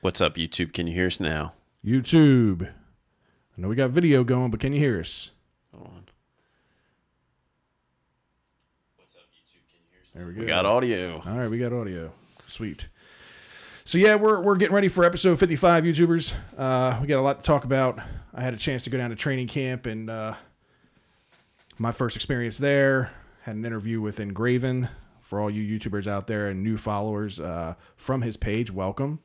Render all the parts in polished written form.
What's up, YouTube? Can you hear us now? YouTube. I know we got video going, but can you hear us? Hold on. What's up, YouTube? Can you hear us now? There we go. We got audio. All right, we got audio. Sweet. So yeah, we're getting ready for episode 55, YouTubers. We got a lot to talk about. I had a chance to go down to training camp and my first experience there. Had an interview with Ingraven for all you YouTubers out there and new followers from his page. Welcome.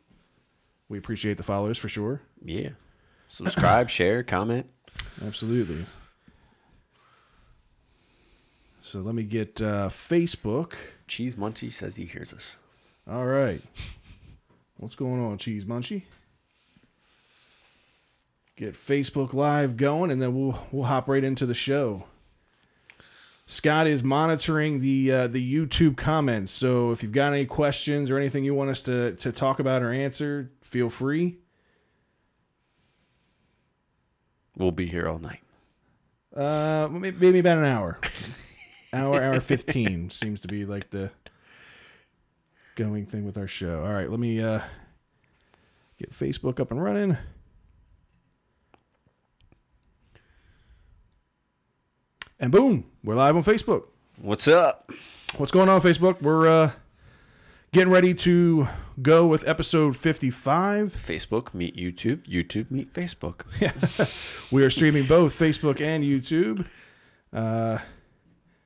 We appreciate the followers for sure. Yeah. Subscribe, share, comment. Absolutely. So let me get Facebook. Cheese Munchie says he hears us. All right. What's going on, Cheese Munchie? Get Facebook Live going, and then we'll hop right into the show. Scott is monitoring the YouTube comments, so if you've got any questions or anything you want us to talk about or answer, feel free. We'll be here all night. Maybe about an hour. Hour 15 seems to be like the going thing with our show. All right, let me get Facebook up and running. And boom, we're live on Facebook. What's up? What's going on, Facebook? We're getting ready to go with episode 55. Facebook meet YouTube. YouTube meet Facebook. Yeah. We are streaming both Facebook and YouTube.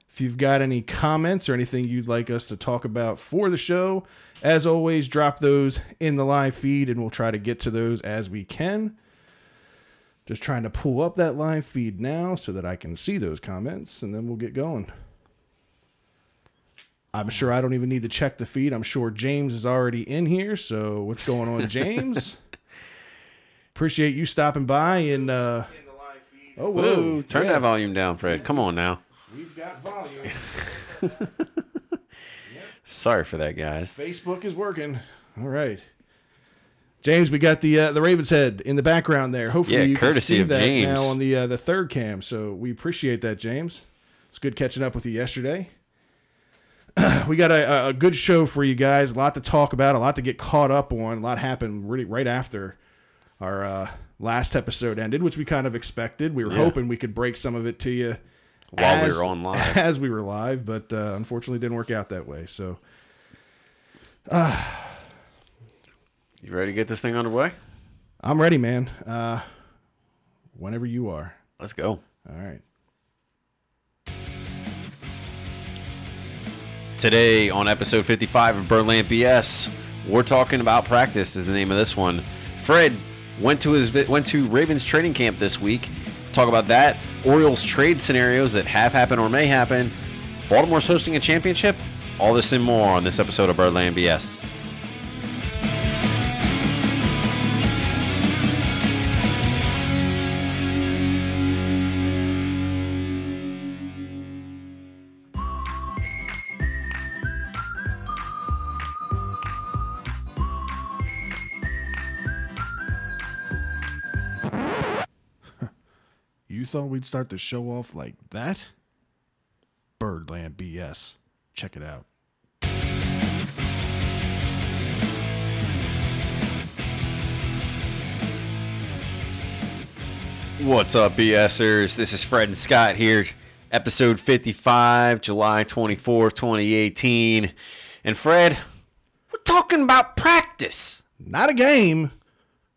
If you've got any comments or anything you'd like us to talk about for the show, as always, drop those in the live feed and we'll try to get to those as we can. Just trying to pull up that live feed now so that I can see those comments, and then we'll get going. I'm sure I don't even need to check the feed. I'm sure James is already in here. So what's going on, James? Appreciate you stopping by and oh, whoa. Turn that volume down, Fred. Come on now. We've got volume. Sorry for that, guys. Facebook is working. All right. James, we got the Raven's head in the background there. Hopefully you can see that James. now on the third cam. So we appreciate that, James. It's good catching up with you yesterday. We got a good show for you guys. A lot to talk about, a lot to get caught up on. A lot happened really right after our last episode ended, which we kind of expected. We were hoping we could break some of it to you while we were on live. As we were live, but unfortunately didn't work out that way. So you ready to get this thing underway? I'm ready, man. Whenever you are. Let's go. All right. Today on episode 55 of Birdland BS, we're talking about practice is the name of this one. Fred went to Ravens training camp this week. Talk about that. Orioles trade scenarios that have happened or may happen. Baltimore's hosting a championship. All this and more on this episode of Birdland BS. You thought we'd start the show off like that? Birdland BS. Check it out. What's up, BSers? This is Fred and Scott here. Episode 55, July 24th, 2018. And Fred, we're talking about practice. Not a game.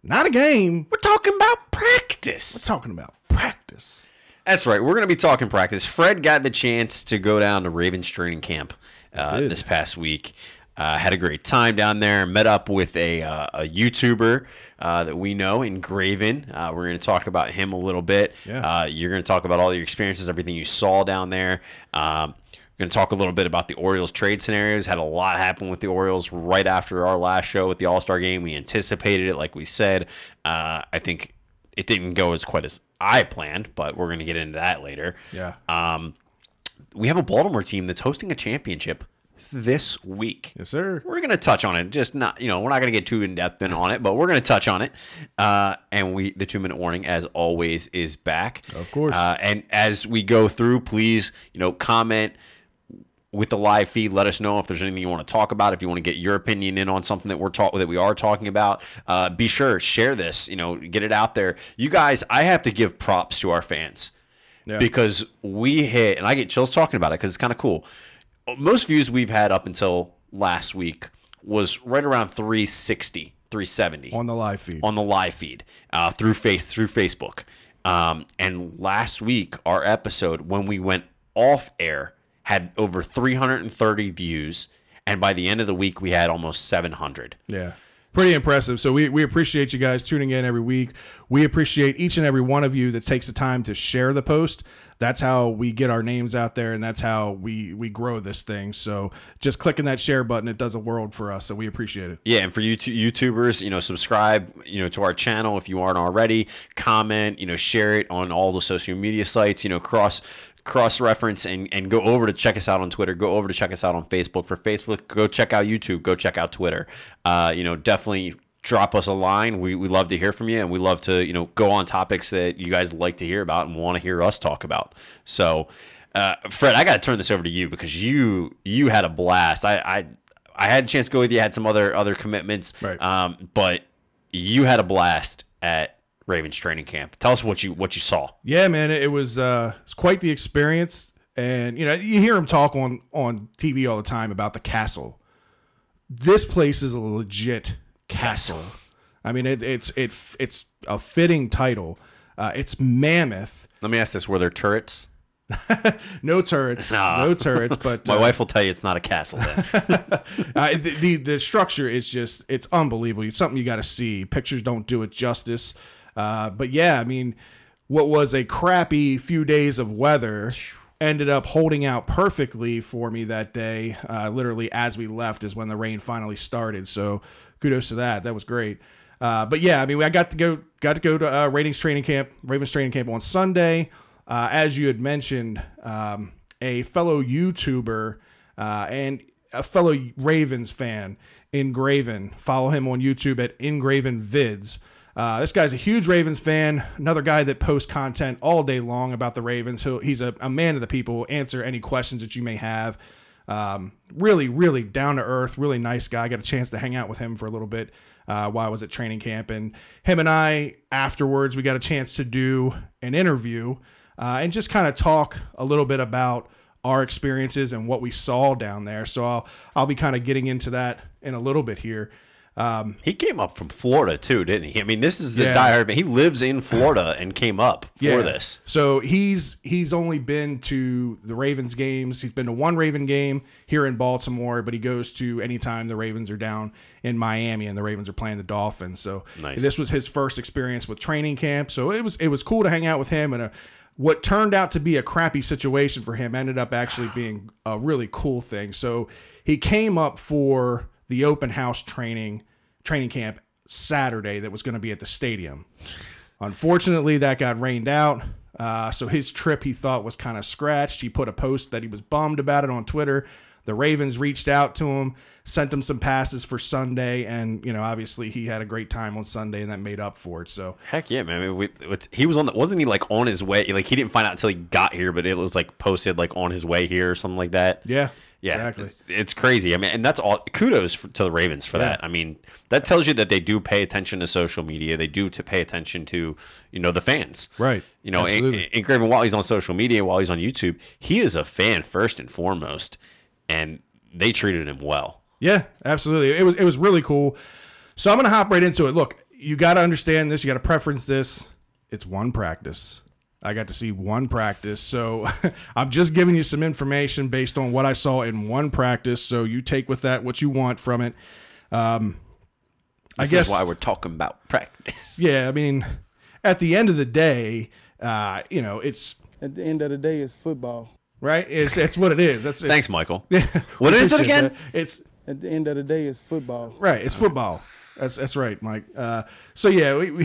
Not a game. We're talking about practice. We're talking about practice. That's right. We're going to be talking practice. Fred got the chance to go down to Ravens training camp this past week. Had a great time down there. Met up with a YouTuber that we know, Ingraven. We're going to talk about him a little bit. Yeah. You're going to talk about all your experiences, everything you saw down there. We're going to talk a little bit about the Orioles trade scenarios. Had a lot happen with the Orioles right after our last show with the All-Star game. We anticipated it, like we said. I think it didn't go as quite as I planned, but we're going to get into that later. Yeah. We have a Baltimore team that's hosting a championship this week. Yes, sir. We're going to touch on it. Just not, we're not going to get too in-depth on it, but we're going to touch on it. And the 2-minute warning, as always, is back. Of course. And as we go through, please, comment with the live feed. Let us know if there's anything you want to talk about. If you want to get your opinion in on something that we are talking about, be sure share this. Get it out there. You guys, I have to give props to our fans because we hit, and I get chills talking about it because it's kind of cool. Most views we've had up until last week was right around 360, 370 on the live feed. Through Facebook. And last week, our episode when we went off air had over 330 views, and by the end of the week, we had almost 700. Yeah. Pretty impressive. So we appreciate you guys tuning in every week. We appreciate each and every one of you that takes the time to share the post. That's how we get our names out there, and that's how we grow this thing. So just clicking that share button, it does a world for us. So we appreciate it. Yeah, and for you YouTubers, subscribe, to our channel if you aren't already. Comment, share it on all the social media sites. Cross-reference and go over to check us out on Twitter. Go over to check us out on Facebook. For Facebook, go check out YouTube. Go check out Twitter. Definitely drop us a line. We love to hear from you, and we love to go on topics that you guys like to hear about and want to hear us talk about. So, Fred, I got to turn this over to you because you had a blast. I had a chance to go with you. I had some other commitments, right. But you had a blast at Ravens training camp. Tell us what you saw. Yeah, man, it was it's quite the experience, and you hear him talk on TV all the time about the castle. This place is a legit castle. I mean, it's a fitting title. It's mammoth. Let me ask this: were there turrets? No turrets. Nah. No turrets. But my wife will tell you it's not a castle. Then the structure is it's unbelievable. It's something you got to see. Pictures don't do it justice. But yeah, I mean, what was a crappy few days of weather ended up holding out perfectly for me that day. Literally as we left is when the rain finally started. So kudos to that. That was great. But yeah, I mean, I got to go to Ravens training camp on Sunday. As you had mentioned, a fellow YouTuber and a fellow Ravens fan, Ingraven. Follow him on YouTube at Ingraven Vids. This guy's a huge Ravens fan, another guy that posts content all day long about the Ravens. He's a man of the people, answer any questions that you may have. Really, really down to earth, really nice guy. I got a chance to hang out with him for a little bit while I was at training camp. And him and I, afterwards, we got a chance to do an interview and just kind of talk a little bit about our experiences and what we saw down there. So I'll be kind of getting into that in a little bit here. He came up from Florida too, didn't he? I mean, this is a diehard. He lives in Florida and came up for this. So he's only been to the Ravens games. He's been to one Raven game here in Baltimore, but he goes to anytime the Ravens are down in Miami and the Ravens are playing the Dolphins. So nice. This was his first experience with training camp. So it was cool to hang out with him, and what turned out to be a crappy situation for him ended up actually being a really cool thing. So he came up for the open house training camp Saturday that was going to be at the stadium. Unfortunately, that got rained out. So his trip, he thought, was kind of scratched. He put a post that he was bummed about it on Twitter. The Ravens reached out to him, sent him some passes for Sunday, and obviously he had a great time on Sunday, and that made up for it. So heck yeah, man! I mean, he was wasn't he like on his way? Like he didn't find out until he got here, but it was like posted like on his way here or something like that. Yeah. Yeah, exactly. It's crazy. I mean, and that's all. Kudos to the Ravens for that. I mean, that tells you that they do pay attention to social media. They do pay attention to the fans. Right. Ingraven, while he's on social media, while he's on YouTube, he is a fan first and foremost, and they treated him well. Yeah, absolutely. It was really cool. So I'm gonna hop right into it. Look, you got to understand this. You got to preference this. It's one practice. I got to see one practice, so I'm just giving you some information based on what I saw in one practice, so you take with that what you want from it. I guess that's why we're talking about practice. Yeah, I mean, at the end of the day, it's... At the end of the day, it's football. Right? It's what it is. Thanks, Michael. What is it again? It's at the end of the day, it's football. Right, it's football. That's right, Mike. So, yeah, we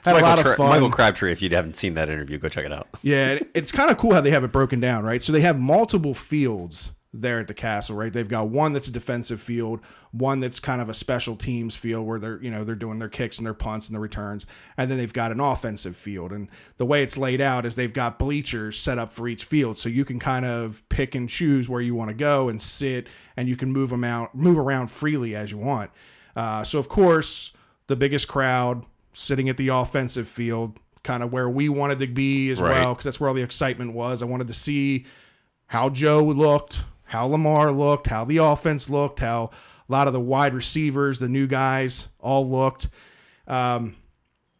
had a lot of fun. Michael Crabtree, if you haven't seen that interview, go check it out. Yeah, it's kind of cool how they have it broken down, right? So they have multiple fields there at the Castle, right? They've got one that's a defensive field, one that's kind of a special teams field where they're doing their kicks and their punts and their returns, and then they've got an offensive field. And the way it's laid out is they've got bleachers set up for each field, so you can kind of pick and choose where you want to go and sit, and you can move around freely as you want. So of course, the biggest crowd sitting at the offensive field, kind of where we wanted to be as well, because that's where all the excitement was. I wanted to see how Joe looked, how Lamar looked, how the offense looked, how a lot of the wide receivers, the new guys, all looked. Now,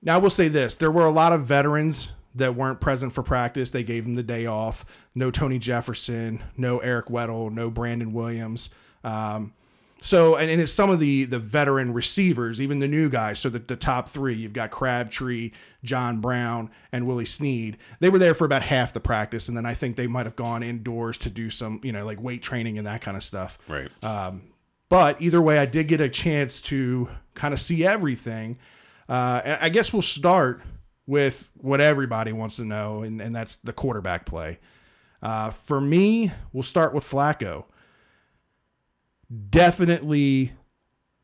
I will say this. There were a lot of veterans that weren't present for practice. They gave them the day off. No Tony Jefferson, no Eric Weddle, no Brandon Williams. And it's some of the veteran receivers, even the new guys. So the top three, you've got Crabtree, John Brown, and Willie Snead. They were there for about half the practice, and then I think they might have gone indoors to do some, like weight training and that kind of stuff. Right. But either way, I did get a chance to kind of see everything. And I guess we'll start with what everybody wants to know, and that's the quarterback play. For me, we'll start with Flacco. Definitely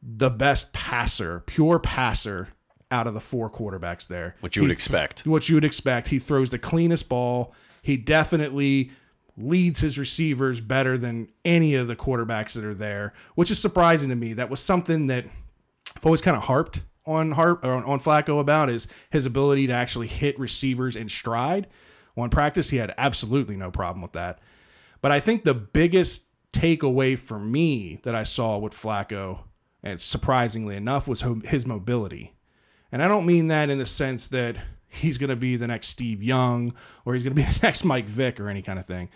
the best passer, pure passer out of the four quarterbacks there. What you would expect. What you would expect. He throws the cleanest ball. He definitely leads his receivers better than any of the quarterbacks that are there, which is surprising to me. That was something that I've always kind of harped on Flacco about, is his ability to actually hit receivers in stride. On practice, he had absolutely no problem with that. But I think the biggest takeaway for me that I saw with Flacco, and surprisingly enough, was his mobility. And I don't mean that in the sense that he's going to be the next Steve Young or he's going to be the next Mike Vick or any kind of thing.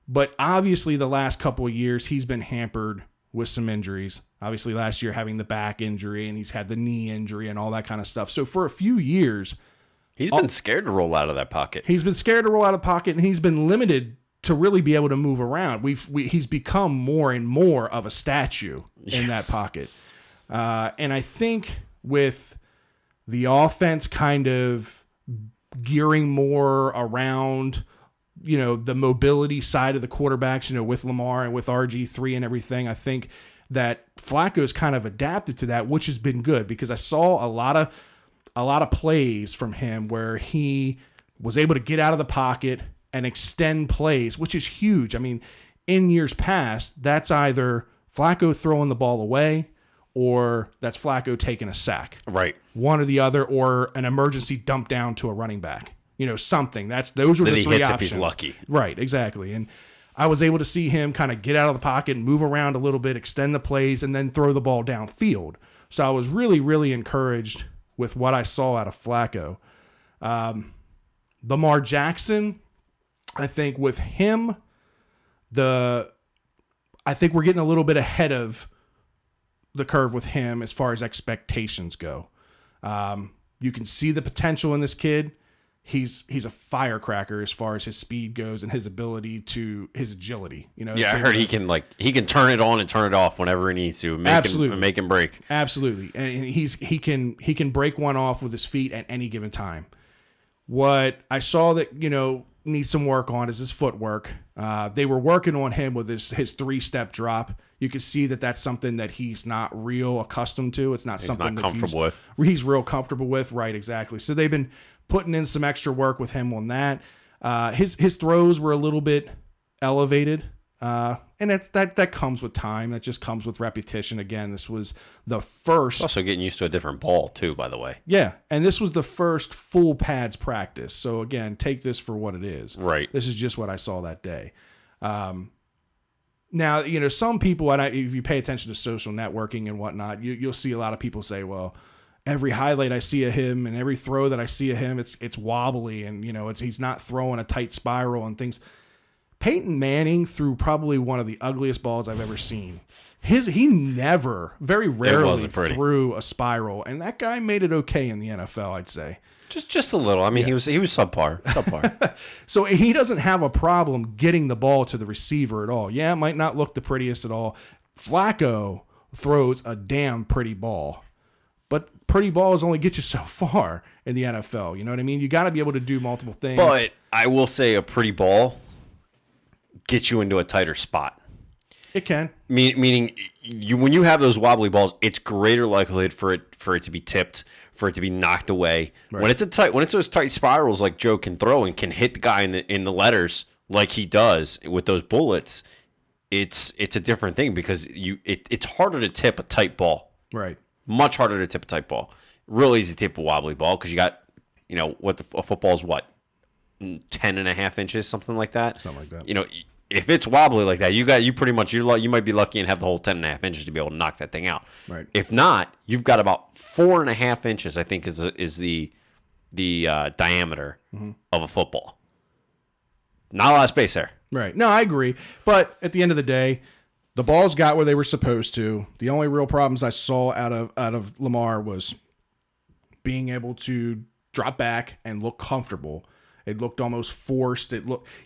But obviously the last couple of years he's been hampered with some injuries. Obviously last year having the back injury, and he's had the knee injury and all that kind of stuff. So for a few years, he's been scared to roll out of that pocket. He's been scared to roll out of the pocket, and he's been limited to really be able to move around. He's become more and more of a statue in that pocket. And I think with the offense kind of gearing more around, the mobility side of the quarterbacks, with Lamar and with RG3 and everything, I think that Flacco's kind of adapted to that, which has been good, because I saw a lot of plays from him where he was able to get out of the pocket and extend plays, which is huge. I mean, in years past, that's either Flacco throwing the ball away or that's Flacco taking a sack. Right. One or the other, or an emergency dump down to a running back. Something. Those were the three options. Then he hits if he's lucky. Right, exactly. And I was able to see him kind of get out of the pocket and move around a little bit, extend the plays, and then throw the ball downfield. So I was really, really encouraged with what I saw out of Flacco. Lamar Jackson, I think with him, I think we're getting a little bit ahead of the curve with him as far as expectations go. You can see the potential in this kid. He's a firecracker as far as his speed goes and his ability his agility. I heard he can turn it on and turn it off whenever he needs to. Make him break. Absolutely, and he can break one off with his feet at any given time. What I saw that needs some work on is his footwork. They were working on him with his three-step drop. You can see that that's something that he's not real accustomed to. It's not something that he's real comfortable with. Right, exactly. So they've been putting in some extra work with him on that. His throws were a little bit elevated. And that comes with time. That just comes with repetition. Again, this was the first. It's also getting used to a different ball too, by the way. Yeah, and this was the first full pads practice. So again, take this for what it is. Right. This is just what I saw that day. Now, some people, and if you pay attention to social networking and whatnot, you'll see a lot of people say, well, every highlight I see of him and every throw that I see of him, it's wobbly, and he's not throwing a tight spiral and things. Peyton Manning threw probably one of the ugliest balls I've ever seen. He never, very rarely threw a spiral, and that guy made it okay in the NFL, I'd say. Just a little. I mean, he was subpar. So he doesn't have a problem getting the ball to the receiver at all. Yeah, it might not look the prettiest at all. Flacco throws a damn pretty ball, but pretty balls only get you so far in the NFL. You know what I mean? You got to be able to do multiple things. But I will say a pretty ball gets you into a tighter spot. It can. Meaning, when you have those wobbly balls, it's greater likelihood for it to be tipped, for it to be knocked away. Right. When it's those tight spirals like Joe can throw and can hit the guy in the letters like he does with those bullets, it's a different thing because it's harder to tip a tight ball. Right. Much harder to tip a tight ball. Real easy to tip a wobbly ball because you got, a football's what? 10.5 inches, something like that. Something like that. If it's wobbly like that, you might be lucky and have the whole 10.5 inches to be able to knock that thing out. Right. If not, you've got about 4.5 inches, I think, is the diameter of a football. Not a lot of space there. Right. No, I agree. But at the end of the day, the balls got where they were supposed to. The only real problems I saw out of Lamar was being able to drop back and look comfortable. It looked almost forced.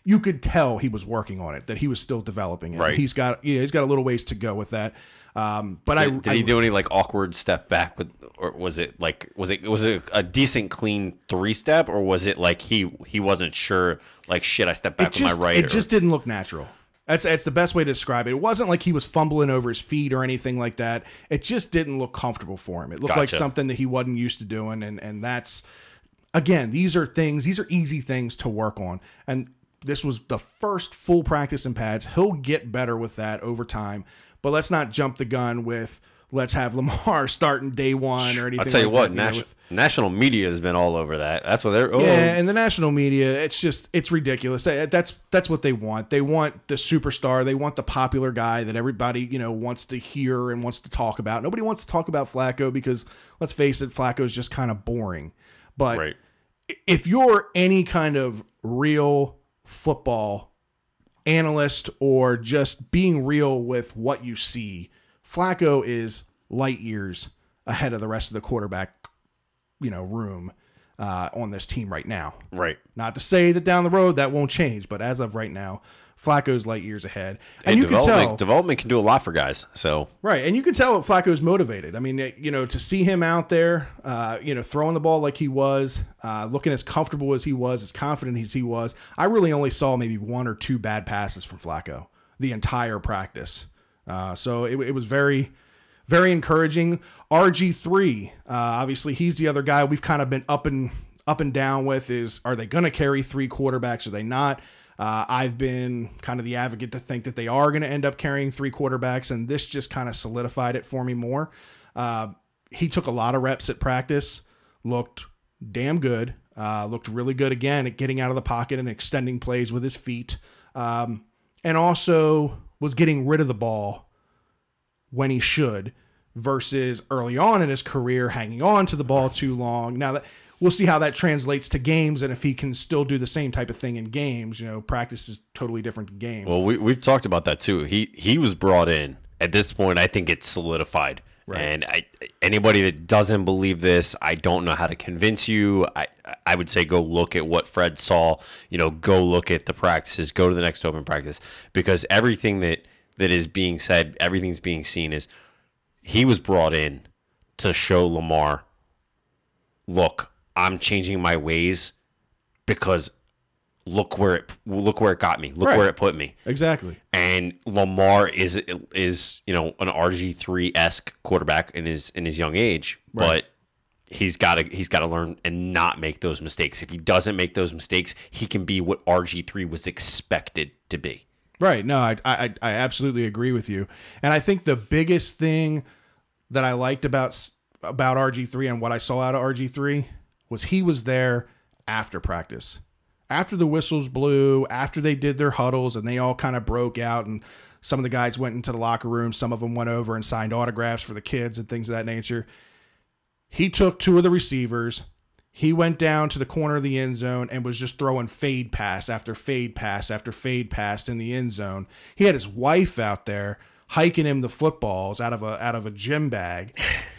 You could tell he was working on it, that he was still developing it. Right. He's got a little ways to go with that. But did he do any like awkward step back or was it a decent clean 3-step, or was it like he wasn't sure, like, shit, I stepped back with my right? It just didn't look natural. That's the best way to describe it. It wasn't like he was fumbling over his feet or anything like that. It just didn't look comfortable for him. It looked like something that he wasn't used to doing, and that's, again, these are easy things to work on. And this was the first full practice in pads. He'll get better with that over time. But let's not jump the gun with let's have Lamar starting day one or anything. I'll tell you what, that, national media has been all over that. That's what they're. Oh. Yeah, and the national media, it's ridiculous. That's what they want. They want the superstar. They want the popular guy that everybody wants to hear and wants to talk about. Nobody wants to talk about Flacco because, let's face it, Flacco is just kind of boring. But right. If you're any kind of real football analyst or just being real with what you see, Flacco is light years ahead of the rest of the quarterback, room on this team right now. Right. Not to say that down the road that won't change, but as of right now, Flacco's light years ahead. And you can tell development can do a lot for guys. So right, and you can tell Flacco's motivated. I mean, to see him out there, throwing the ball like he was, looking as comfortable as he was, as confident as he was. I really only saw maybe 1 or 2 bad passes from Flacco the entire practice. So it was very, very encouraging. RG3, obviously, he's the other guy we've kind of been up and down with. Are they going to carry 3 quarterbacks? Are they not? I've been kind of the advocate to think that they are going to end up carrying 3 quarterbacks, and this just kind of solidified it for me more. He took a lot of reps at practice, looked damn good, looked really good again at getting out of the pocket and extending plays with his feet, and also was getting rid of the ball when he should, versus early on in his career hanging on to the ball too long. Now that we'll see how that translates to games, and if he can still do the same type of thing in games. Practice is totally different in games. Well, we've talked about that too. He was brought in. At this point, I think it's solidified. Right. And anybody that doesn't believe this, I don't know how to convince you. I would say go look at what Fred saw. Go look at the practices. Go to the next open practice, because everything that is being said, everything's being seen is he was brought in to show Lamar, look, I'm changing my ways because look where it got me. Look where it put me. Exactly. And Lamar is an RG3-esque quarterback in his young age, but he's got to learn and not make those mistakes. If he doesn't make those mistakes, he can be what RG3 was expected to be. Right. No, I absolutely agree with you. And I think the biggest thing that I liked about RG3 and what I saw out of RG3 was he was there after practice. After the whistles blew, after they did their huddles and they all kind of broke out, and some of the guys went into the locker room, some of them went over and signed autographs for the kids and things of that nature. He took 2 of the receivers. He went down to the corner of the end zone and was just throwing fade pass after fade pass after fade pass in the end zone. He had his wife out there hiking him the footballs out of a gym bag,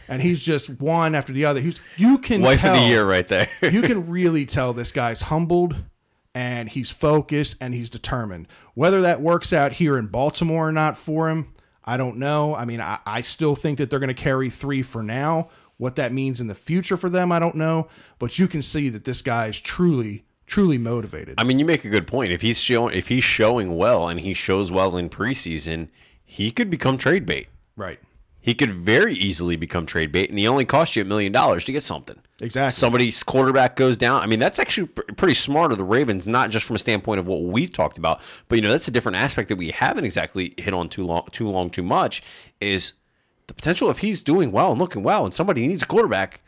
and he's just one after the other. You can wife tell, of the year right there. You can really tell this guy's humbled and he's focused and he's determined. Whether that works out here in Baltimore or not for him, I don't know. I mean, I still think that they're going to carry 3 for now. What that means in the future for them, I don't know. But you can see that this guy is truly motivated. I mean, you make a good point. If he's showing well and he shows well in preseason, he could become trade bait. Right. He could very easily become trade bait, and he only cost you $1 million to get something. Exactly. Somebody's quarterback goes down. I mean, that's actually pretty smart of the Ravens, not just from a standpoint of what we've talked about, but that's a different aspect that we haven't exactly hit on too much. Is the potential if he's doing well and looking well, and somebody needs a quarterback,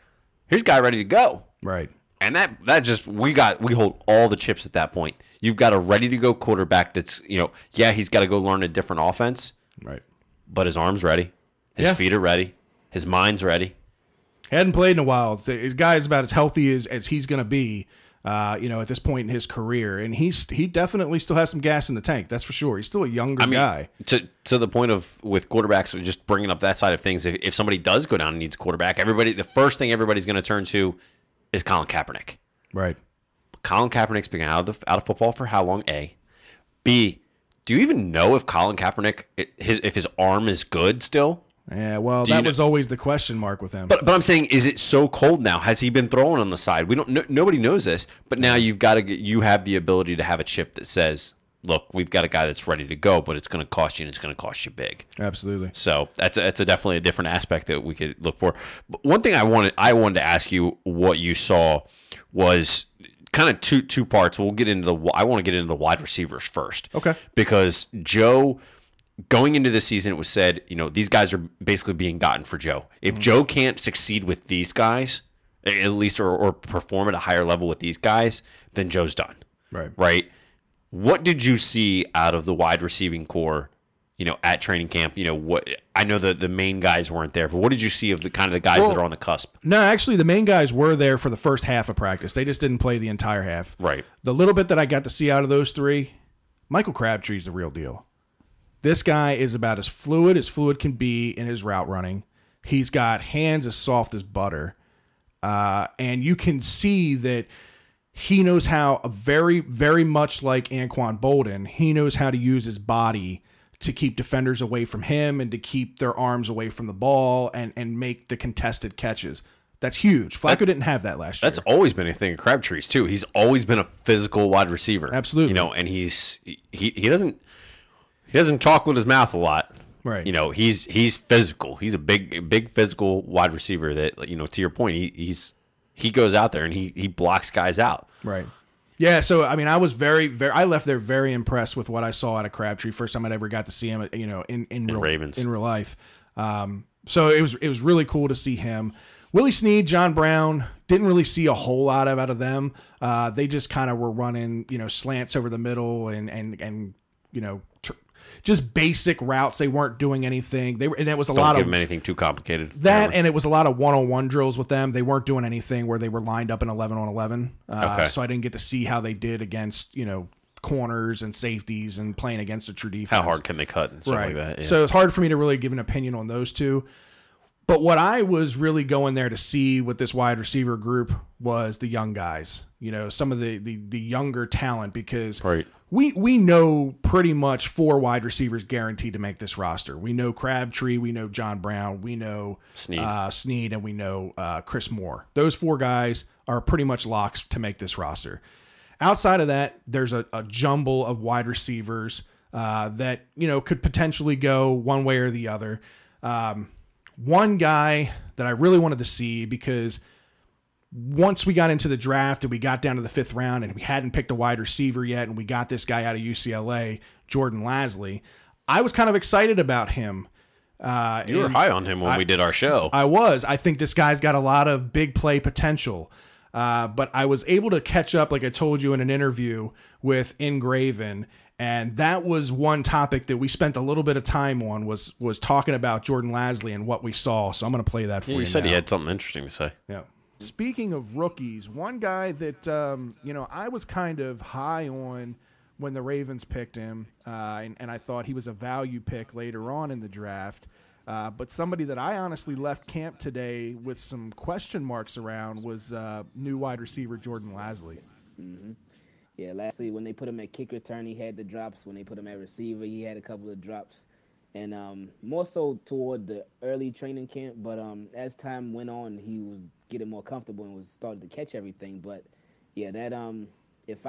here's a guy ready to go. Right. And that just we hold all the chips at that point. You've got a ready to go quarterback that's he's got to go learn a different offense. Right. But his arm's ready. His feet are ready. His mind's ready. Hadn't played in a while. The guy's about as healthy as he's going to be, at this point in his career. And he definitely still has some gas in the tank. That's for sure. He's still a younger guy. To the point of with quarterbacks, just bringing up that side of things, if somebody does go down and needs a quarterback, the first thing everybody's going to turn to is Colin Kaepernick. Right. Colin Kaepernick's been out of football for how long? A. B. Do you even know if Colin Kaepernick, if his arm is good still? Yeah, well, that was always the question mark with him. But I'm saying, is it so cold now? Has he been throwing on the side? We don't. Nobody knows this. But now you have the ability to have a chip that says, "Look, we've got a guy that's ready to go, but it's going to cost you, and it's going to cost you big." Absolutely. So that's definitely a different aspect that we could look for. But one thing I wanted to ask you what you saw was kind of two parts. I want to get into the wide receivers first. Okay. Because Joe. Going into the season, it was said, these guys are basically being gotten for Joe. If Joe can't succeed with these guys, at least, or perform at a higher level with these guys, then Joe's done. Right. Right? What did you see out of the wide receiving core, at training camp? What I know the main guys weren't there, but what did you see of the kind of the guys that are on the cusp? No, actually, the main guys were there for the first half of practice. They just didn't play the entire half. Right. The little bit that I got to see out of those three, Michael Crabtree's the real deal. This guy is about as fluid can be in his route running. He's got hands as soft as butter. And you can see that he knows how, very, very much like Anquan Bolden, he knows how to use his body to keep defenders away from him and to keep their arms away from the ball and make the contested catches. That's huge. Flacco didn't have that last year. That's always been a thing of Crabtree's, too. He's always been a physical wide receiver. Absolutely. And he doesn't talk with his mouth a lot. Right. He's physical. He's a big physical wide receiver that, to your point, he goes out there and he blocks guys out. Right. Yeah, so I mean, I was I left there very impressed with what I saw out of Crabtree. First time I'd ever got to see him, in real life. So it was really cool to see him. Willie Snead, John Brown, didn't really see a whole lot out of them. They just kind of were running, slants over the middle and just basic routes. They weren't doing anything. And it was a lot of... Don't give them anything too complicated. That, and it was a lot of one-on-one drills with them. They weren't doing anything where they were lined up in 11-on-11. Okay. So I didn't get to see how they did against, corners and safeties and playing against a true defense. How hard can they cut and stuff like that? Yeah. So it's hard for me to really give an opinion on those two. But what I was really going there to see with this wide receiver group was the young guys, some of the younger talent, because we know pretty much 4 wide receivers guaranteed to make this roster. We know Crabtree, we know John Brown, we know Snead, and we know Chris Moore. Those 4 guys are pretty much locks to make this roster. Outside of that, there's a jumble of wide receivers that could potentially go one way or the other. One guy that I really wanted to see, because once we got into the draft and we got down to the 5th round and we hadn't picked a wide receiver yet, and we got this guy out of UCLA, Jordan Lasley, I was kind of excited about him. You were high on him when we did our show. I was. I think this guy's got a lot of big play potential. But I was able to catch up, like I told you in an interview, with Ingraven. And that was one topic that we spent a little bit of time on, was talking about Jordan Lasley and what we saw. So I'm going to play that for you. You said he had something interesting to say. Yeah. Speaking of rookies, one guy that I was kind of high on when the Ravens picked him, and I thought he was a value pick later on in the draft. But somebody that I honestly left camp today with some question marks around was new wide receiver Jordan Lasley. Mm-hmm. Yeah, lastly, when they put him at kick return, he had the drops. When they put him at receiver, he had a couple of drops. And more so toward the early training camp. But as time went on, he was getting more comfortable and was starting to catch everything. But, yeah, that if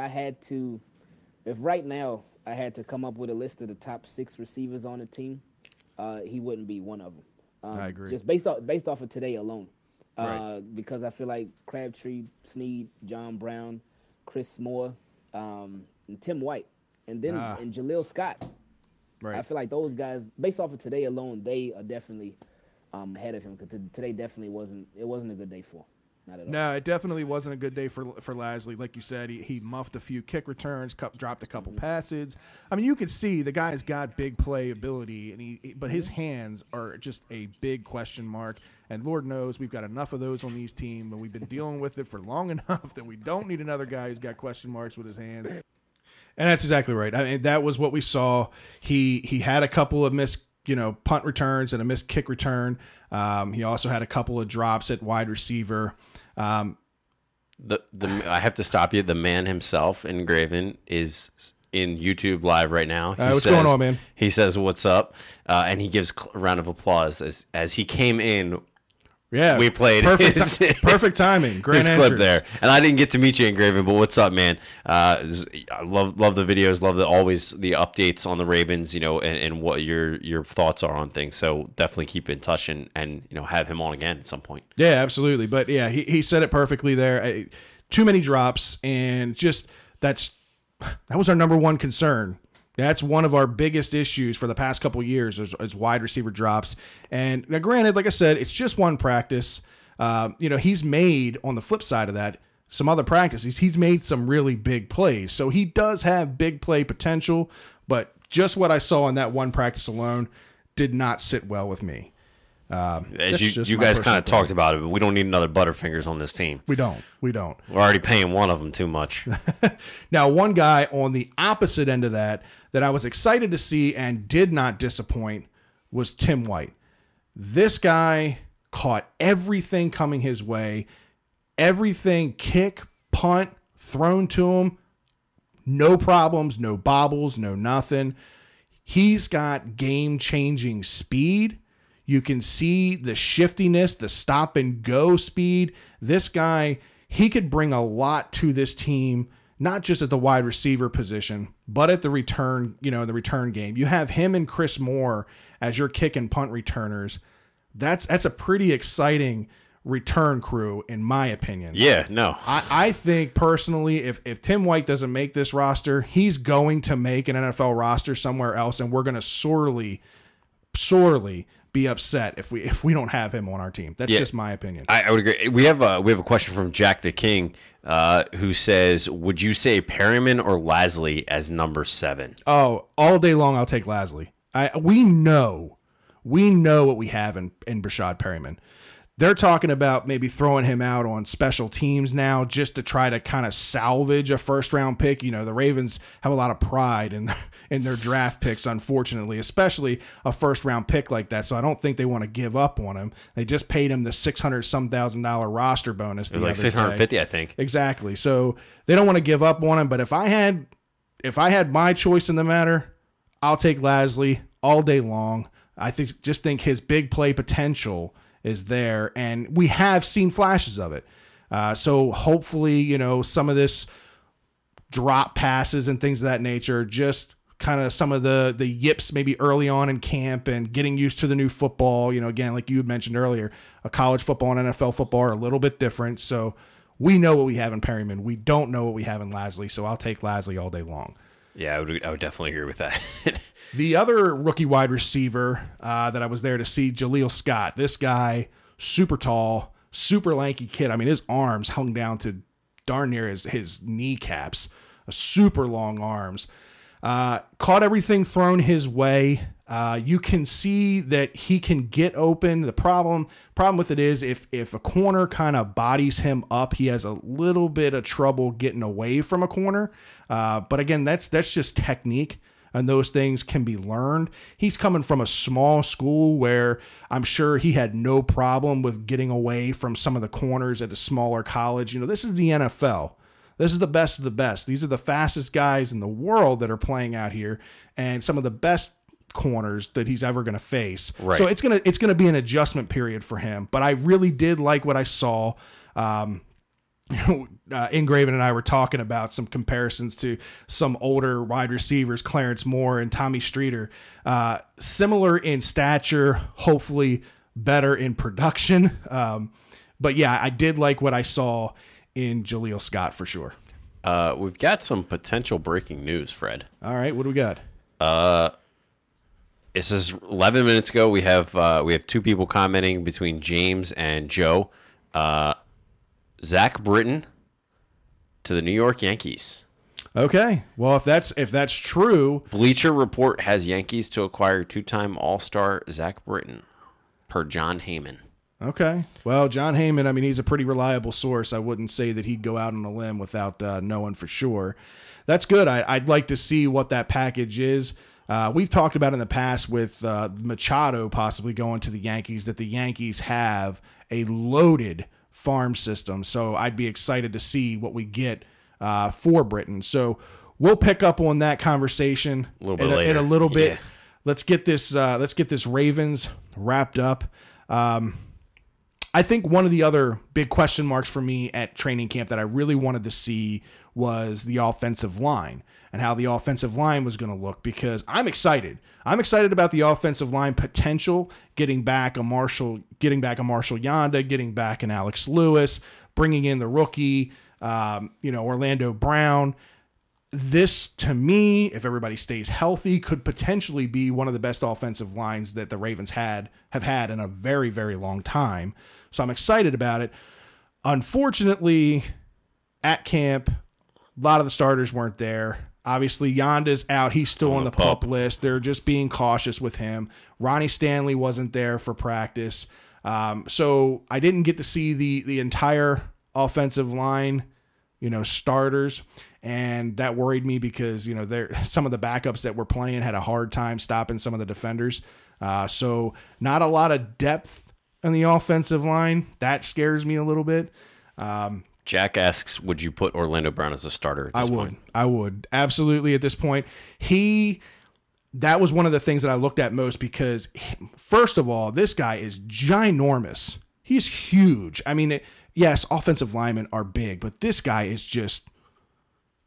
right now I had to come up with a list of the top 6 receivers on the team, he wouldn't be one of them. I agree. Just based off of today alone. Right. Because I feel like Crabtree, Snead, John Brown, Chris Moore, and Tim White, and then and Jaleel Scott. Right. I feel like those guys, based off of today alone, they are definitely ahead of him. Because today definitely wasn't a good day for him. Not at all. No, it definitely wasn't a good day for Lasley. Like you said, he muffed a few kick returns, dropped a couple passes. I mean, you could see the guy's got big play ability, and but his hands are just a big question mark. And Lord knows we've got enough of those on these teams, and we've been dealing with it for long enough that we don't need another guy who's got question marks with his hands. And that's exactly right. I mean, that was what we saw. He had a couple of missed, punt returns and a missed kick return. He also had a couple of drops at wide receiver. I have to stop you. The man himself, Ingraven, is in YouTube live right now. What's going on, man? He says, "What's up?" And he gives a round of applause as he came in. Yeah, we played perfect timing. Great clip there, and I didn't get to meet you, Ingraven. But what's up, man? I love the videos, love always the updates on the Ravens, and what your thoughts are on things. So definitely keep in touch and have him on again at some point. Yeah, absolutely. But yeah, he said it perfectly there. Too many drops, and just that was our number one concern. That's one of our biggest issues for the past couple of years is wide receiver drops. And now, granted, like I said, it's just one practice. He's made, on the flip side of that, some other practices. He's made some really big plays. So he does have big play potential, but just what I saw in that one practice alone did not sit well with me. As you guys kind of talked about it, but we don't need another Butterfingers on this team. We don't. We're already paying one of them too much. Now, one guy on the opposite end of that I was excited to see and did not disappoint was Tim White. This guy caught everything coming his way, everything kick, punt, thrown to him, no problems, no bobbles, no nothing. He's got game-changing speed. You can see the shiftiness, the stop and go speed. This guy, he could bring a lot to this team, not just at the wide receiver position, but at the return, in the return game. You have him and Chris Moore as your kick and punt returners. That's a pretty exciting return crew, in my opinion. Yeah, no. I think personally, if Tim White doesn't make this roster, he's going to make an NFL roster somewhere else, and we're going to sorely be upset if we don't have him on our team. That's just my opinion. I would agree. We have a question from Jack the King, who says, "Would you say Perryman or Lasley as number 7?" Oh, all day long I'll take Lasley. We know what we have in Brashad Perryman. They're talking about maybe throwing him out on special teams now just to try to kind of salvage a first-round pick. The Ravens have a lot of pride in their draft picks, unfortunately, especially a first-round pick like that. So I don't think they want to give up on him. They just paid him the $600,000 roster bonus. It was like $650, I think. Exactly. So they don't want to give up on him. But if I had my choice in the matter, I'll take Lasley all day long. I just think his big play potential is there, and we have seen flashes of it. So hopefully, some of this drop passes and things of that nature, just kind of some of the yips maybe early on in camp and getting used to the new football. Again, like you had mentioned earlier, a college football and NFL football are a little bit different. So we know what we have in Perryman. We don't know what we have in Lasley, so I'll take Lasley all day long. Yeah, I would definitely agree with that. The other rookie wide receiver that I was there to see, Jaleel Scott. This guy, super tall, super lanky kid. I mean, his arms hung down to darn near his kneecaps. Super long arms. Caught everything thrown his way. You can see that he can get open. The problem with it is if a corner kind of bodies him up, he has a little bit of trouble getting away from a corner. But again, that's just technique, and those things can be learned. He's coming from a small school where I'm sure he had no problem with getting away from some of the corners at a smaller college. This is the NFL. This is the best of the best. These are the fastest guys in the world that are playing out here, and some of the best corners that he's ever going to face. Right. So it's gonna be an adjustment period for him. But I really did like what I saw. Ingraven and I were talking about some comparisons to some older wide receivers, Clarence Moore and Tommy Streeter. Similar in stature, hopefully better in production. But yeah, I did like what I saw in Jaleel Scott for sure. We've got some potential breaking news, Fred. All right, what do we got? This is 11 minutes ago. We have two people commenting between James and Joe. Zach Britton to the New York Yankees. Okay. Well, if that's true, Bleacher Report has Yankees to acquire two-time All-Star Zach Britton, per John Heyman. Okay. Well, John Heyman, I mean, he's a pretty reliable source. I wouldn't say that he'd go out on a limb without knowing for sure. That's good. I'd like to see what that package is. We've talked about in the past with Machado possibly going to the Yankees that the Yankees have a loaded farm system. So I'd be excited to see what we get for Britton. So we'll pick up on that conversation a little bit later. In a little bit. Yeah. Let's get this Ravens wrapped up. I think one of the other big question marks for me at training camp that I really wanted to see was the offensive line and how the offensive line was going to look, because I'm excited. I'm excited about the offensive line potential, getting back a Marshall Yanda, getting back an Alex Lewis, bringing in the rookie, Orlando Brown. This, to me, if everybody stays healthy, could potentially be one of the best offensive lines that the Ravens have had in a very, very long time. So I'm excited about it. Unfortunately, at camp, a lot of the starters weren't there. Obviously, Yanda's out. He's still on the PUP list. They're just being cautious with him. Ronnie Stanley wasn't there for practice. So I didn't get to see the entire offensive line, starters. And that worried me because, some of the backups that were playing had a hard time stopping some of the defenders. So not a lot of depth on the offensive line. That scares me a little bit. Jack asks, would you put Orlando Brown as a starter at this point? I would. Absolutely at this point. That was one of the things that I looked at most because, first of all, this guy is ginormous. He's huge. I mean, yes, offensive linemen are big, but this guy is just,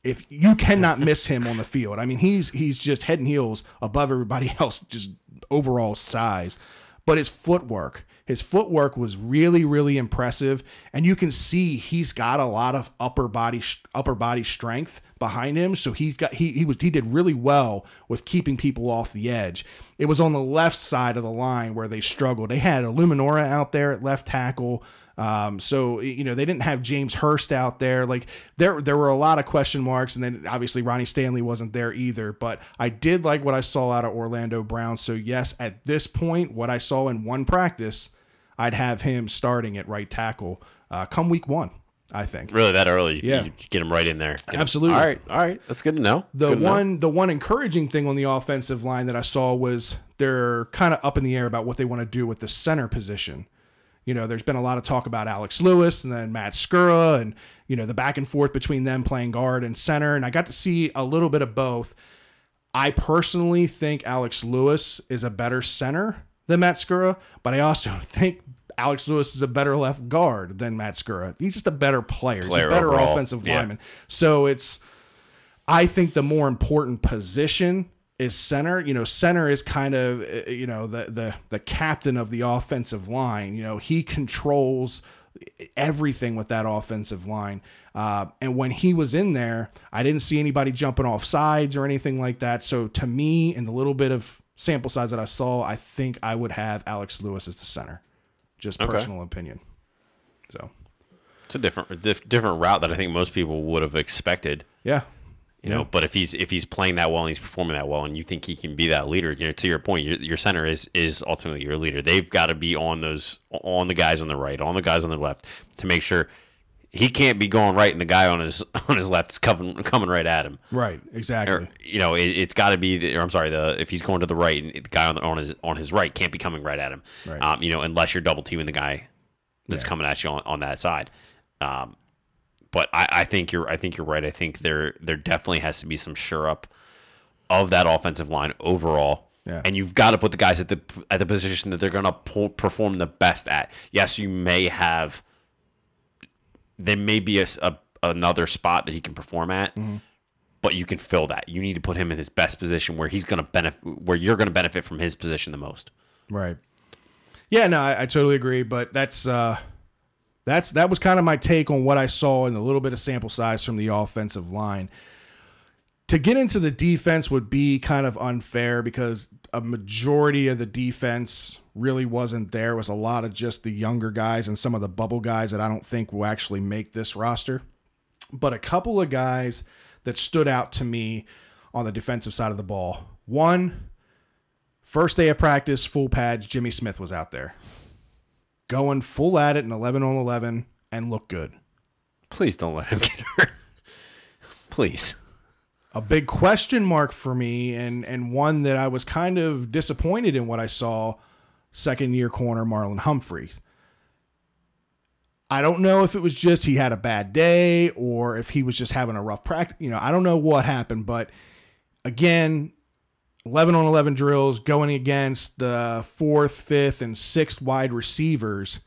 if you cannot miss him on the field. I mean, he's just head and heels above everybody else, just overall size. But his footwork was really, really impressive, and you can see he's got a lot of upper body strength behind him. So he did really well with keeping people off the edge. It was on the left side of the line where they struggled. They had Illuminora out there at left tackle. So they didn't have James Hurst out there. Like there were a lot of question marks, and then obviously Ronnie Stanley wasn't there either. But I did like what I saw out of Orlando Brown. So yes, at this point, what I saw in one practice, I'd have him starting at right tackle come week 1. I think really that early. Yeah, you get him right in there. Absolutely. All right, that's good to know. The one encouraging thing on the offensive line that I saw was they're kind of up in the air about what they want to do with the center position. There's been a lot of talk about Alex Lewis and then Matt Skura and, the back and forth between them playing guard and center. And I got to see a little bit of both. I personally think Alex Lewis is a better center than Matt Skura, but I also think Alex Lewis is a better left guard than Matt Skura. He's just a better player. He's a better overall offensive lineman. So I think the more important position is center. Center is kind of, the captain of the offensive line. He controls everything with that offensive line. And when he was in there, I didn't see anybody jumping off sides or anything like that. So to me, in the little bit of sample size that I saw, I think I would have Alex Lewis as the center. Just personal opinion. So it's a different route that I think most people would have expected. Yeah. But if he's playing that well and he's performing that well, and you think he can be that leader, to your point, your center is ultimately your leader. They've got to be on the guys on the right, on the guys on the left, to make sure he can't be going right and the guy on his left is coming right at him. Right, exactly. Or, it's got to be. If he's going to the right, and the guy on his right can't be coming right at him. Right. Unless you're double teaming the guy that's coming at you on that side. But I think you're right. I think there definitely has to be some shore up of that offensive line overall. Yeah. And you've got to put the guys at the position that they're going to perform the best at. Yes, you may have there may be another spot that he can perform at, but you can fill that. You need to put him in his best position where he's going to benefit, where you're going to benefit from his position the most. Right. Yeah, no, I totally agree, but that was kind of my take on what I saw in a little bit of sample size from the offensive line. To get into the defense would be kind of unfair because a majority of the defense really wasn't there. It was a lot of just the younger guys and some of the bubble guys that I don't think will actually make this roster. But a couple of guys that stood out to me on the defensive side of the ball. One, first day of practice, full pads, Jimmy Smith was out there. Going full at it in 11 on 11 and looked good. Please don't let him get hurt. Please. A big question mark for me and one that I was kind of disappointed in what I saw, second-year corner Marlon Humphrey. I don't know if it was just he had a bad day or if he was just having a rough practice. I don't know what happened, but again, 11 on 11 drills going against the 4th, 5th, and 6th wide receivers.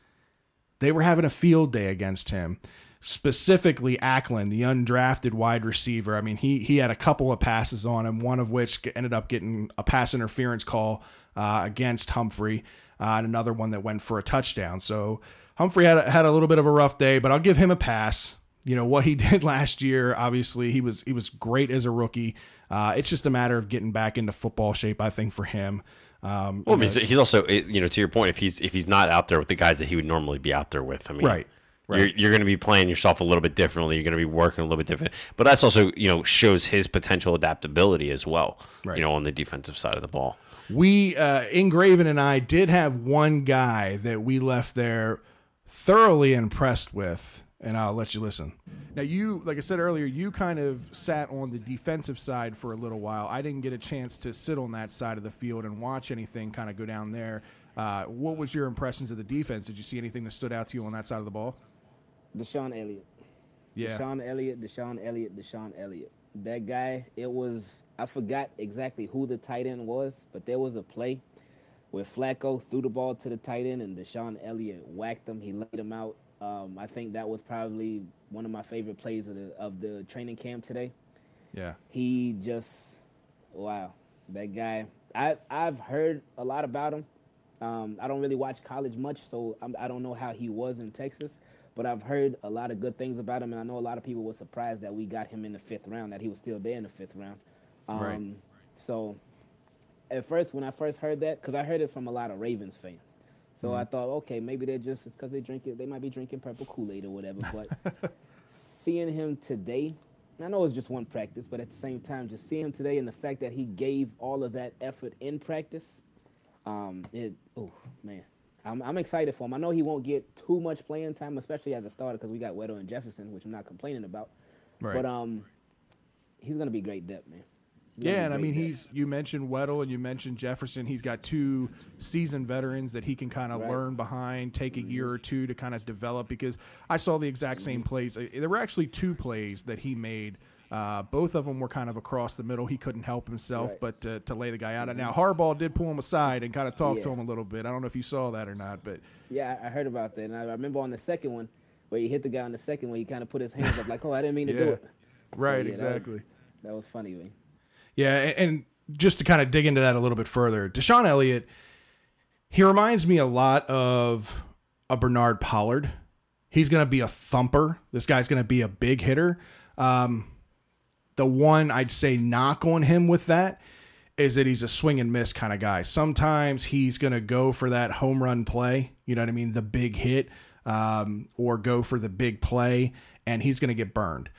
They were having a field day against him. Specifically, Ackland, the undrafted wide receiver. I mean, he had a couple of passes on him, one of which ended up getting a pass interference call against Humphrey, and another one that went for a touchdown. So Humphrey had a little bit of a rough day, but I'll give him a pass. What he did last year, obviously, he was great as a rookie. It's just a matter of getting back into football shape, I think, for him. He's also, to your point, if he's not out there with the guys that he would normally be out there with, I mean, right. You're going to be playing yourself a little bit differently. You're going to be working a little bit different. But that's also, shows his potential adaptability as well, right. On the defensive side of the ball. We, Ingraven and I did have one guy that we left there thoroughly impressed with, and I'll let you listen. Now, you, like I said earlier, you kind of sat on the defensive side for a little while. I didn't get a chance to sit on that side of the field and watch anything kind of go down there. What was your impressions of the defense? Did you see anything that stood out to you on that side of the ball? Deshaun Elliott. Yeah. Deshaun Elliott. That guy, I forgot exactly who the tight end was, but there was a play where Flacco threw the ball to the tight end and Deshaun Elliott whacked him. He laid him out. I think that was probably one of my favorite plays of the training camp today. Yeah. He just, wow, that guy. I've heard a lot about him. I don't really watch college much, so I don't know how he was in Texas. But I've heard a lot of good things about him, and I know a lot of people were surprised that we got him in the 5th round, that he was still there in the 5th round. Right. So at first, when I first heard that, because I heard it from a lot of Ravens fans, so I thought, okay, maybe they're just, it's because they might be drinking purple Kool-Aid or whatever. But seeing him today, I know it's just one practice, but at the same time, just seeing him today and the fact that he gave all of that effort in practice, man. I'm excited for him. I know he won't get too much playing time, especially as a starter, because we got Weddle and Jefferson, which I'm not complaining about. Right. But he's gonna be great depth, man. Yeah, and I mean, you mentioned Weddle and you mentioned Jefferson. He's got 2 seasoned veterans that he can kind of learn behind, take a year or two to kind of develop, because I saw the exact same plays. There were actually 2 plays that he made. Both of them were kind of across the middle. He couldn't help himself but to lay the guy out. Now, Harbaugh did pull him aside and kind of talk to him a little bit. I don't know if you saw that or not. But yeah, I heard about that. And I remember on the second one where he hit the guy on the second one, he kind of put his hands up like, oh, I didn't mean to do it. Right, so, exactly. That was funny, man. Yeah, and just to kind of dig into that a little bit further, Deshaun Elliott, he reminds me a lot of a Bernard Pollard. He's going to be a thumper. This guy's going to be a big hitter. The one I'd say knock on him with that is that he's a swing and miss kind of guy. Sometimes he's going to go for that home run play, you know what I mean, the big hit, or go for the big play, and he's going to get burned.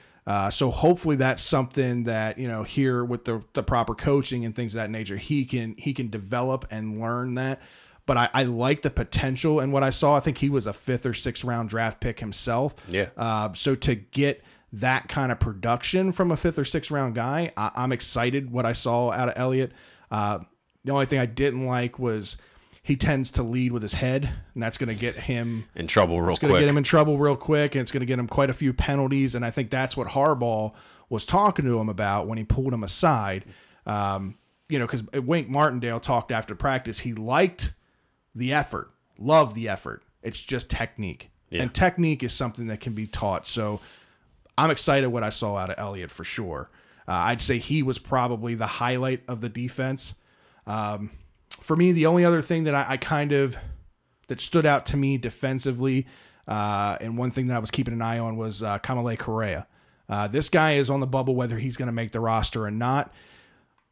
So hopefully that's something that, here with the proper coaching and things of that nature, he can develop and learn that. But I like the potential and what I saw. I think he was a 5th or 6th round draft pick himself. Yeah. So to get that kind of production from a 5th or 6th round guy, I'm excited what I saw out of Elliott. The only thing I didn't like was he tends to lead with his head, and that's going to get him in trouble real quick. It's going to get him in trouble real quick, and it's going to get him quite a few penalties. And I think that's what Harbaugh was talking to him about when he pulled him aside. Because Wink Martindale talked after practice. He liked the effort, loved the effort. It's just technique. Yeah. And technique is something that can be taught. So I'm excited what I saw out of Elliott for sure. I'd say he was probably the highlight of the defense. For me, the only other thing that I that stood out to me defensively, and one thing that I was keeping an eye on was Kamalei Correa. This guy is on the bubble whether he's going to make the roster or not.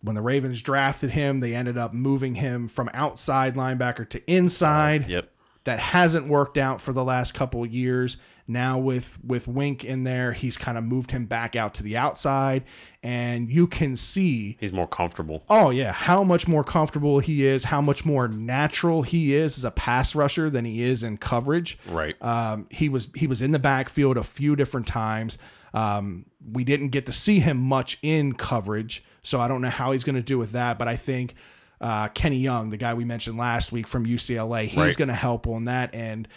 When the Ravens drafted him, they ended up moving him from outside linebacker to inside. Yep. That hasn't worked out for the last couple of years. Now with Wink in there, he's kind of moved him back out to the outside, and you can see he's more comfortable. Oh yeah, how much more comfortable he is, how much more natural he is as a pass rusher than he is in coverage. Right. He was in the backfield a few different times. We didn't get to see him much in coverage, so I don't know how he's going to do with that, but I think Kenny Young, the guy we mentioned last week from UCLA, he's going to help on that, and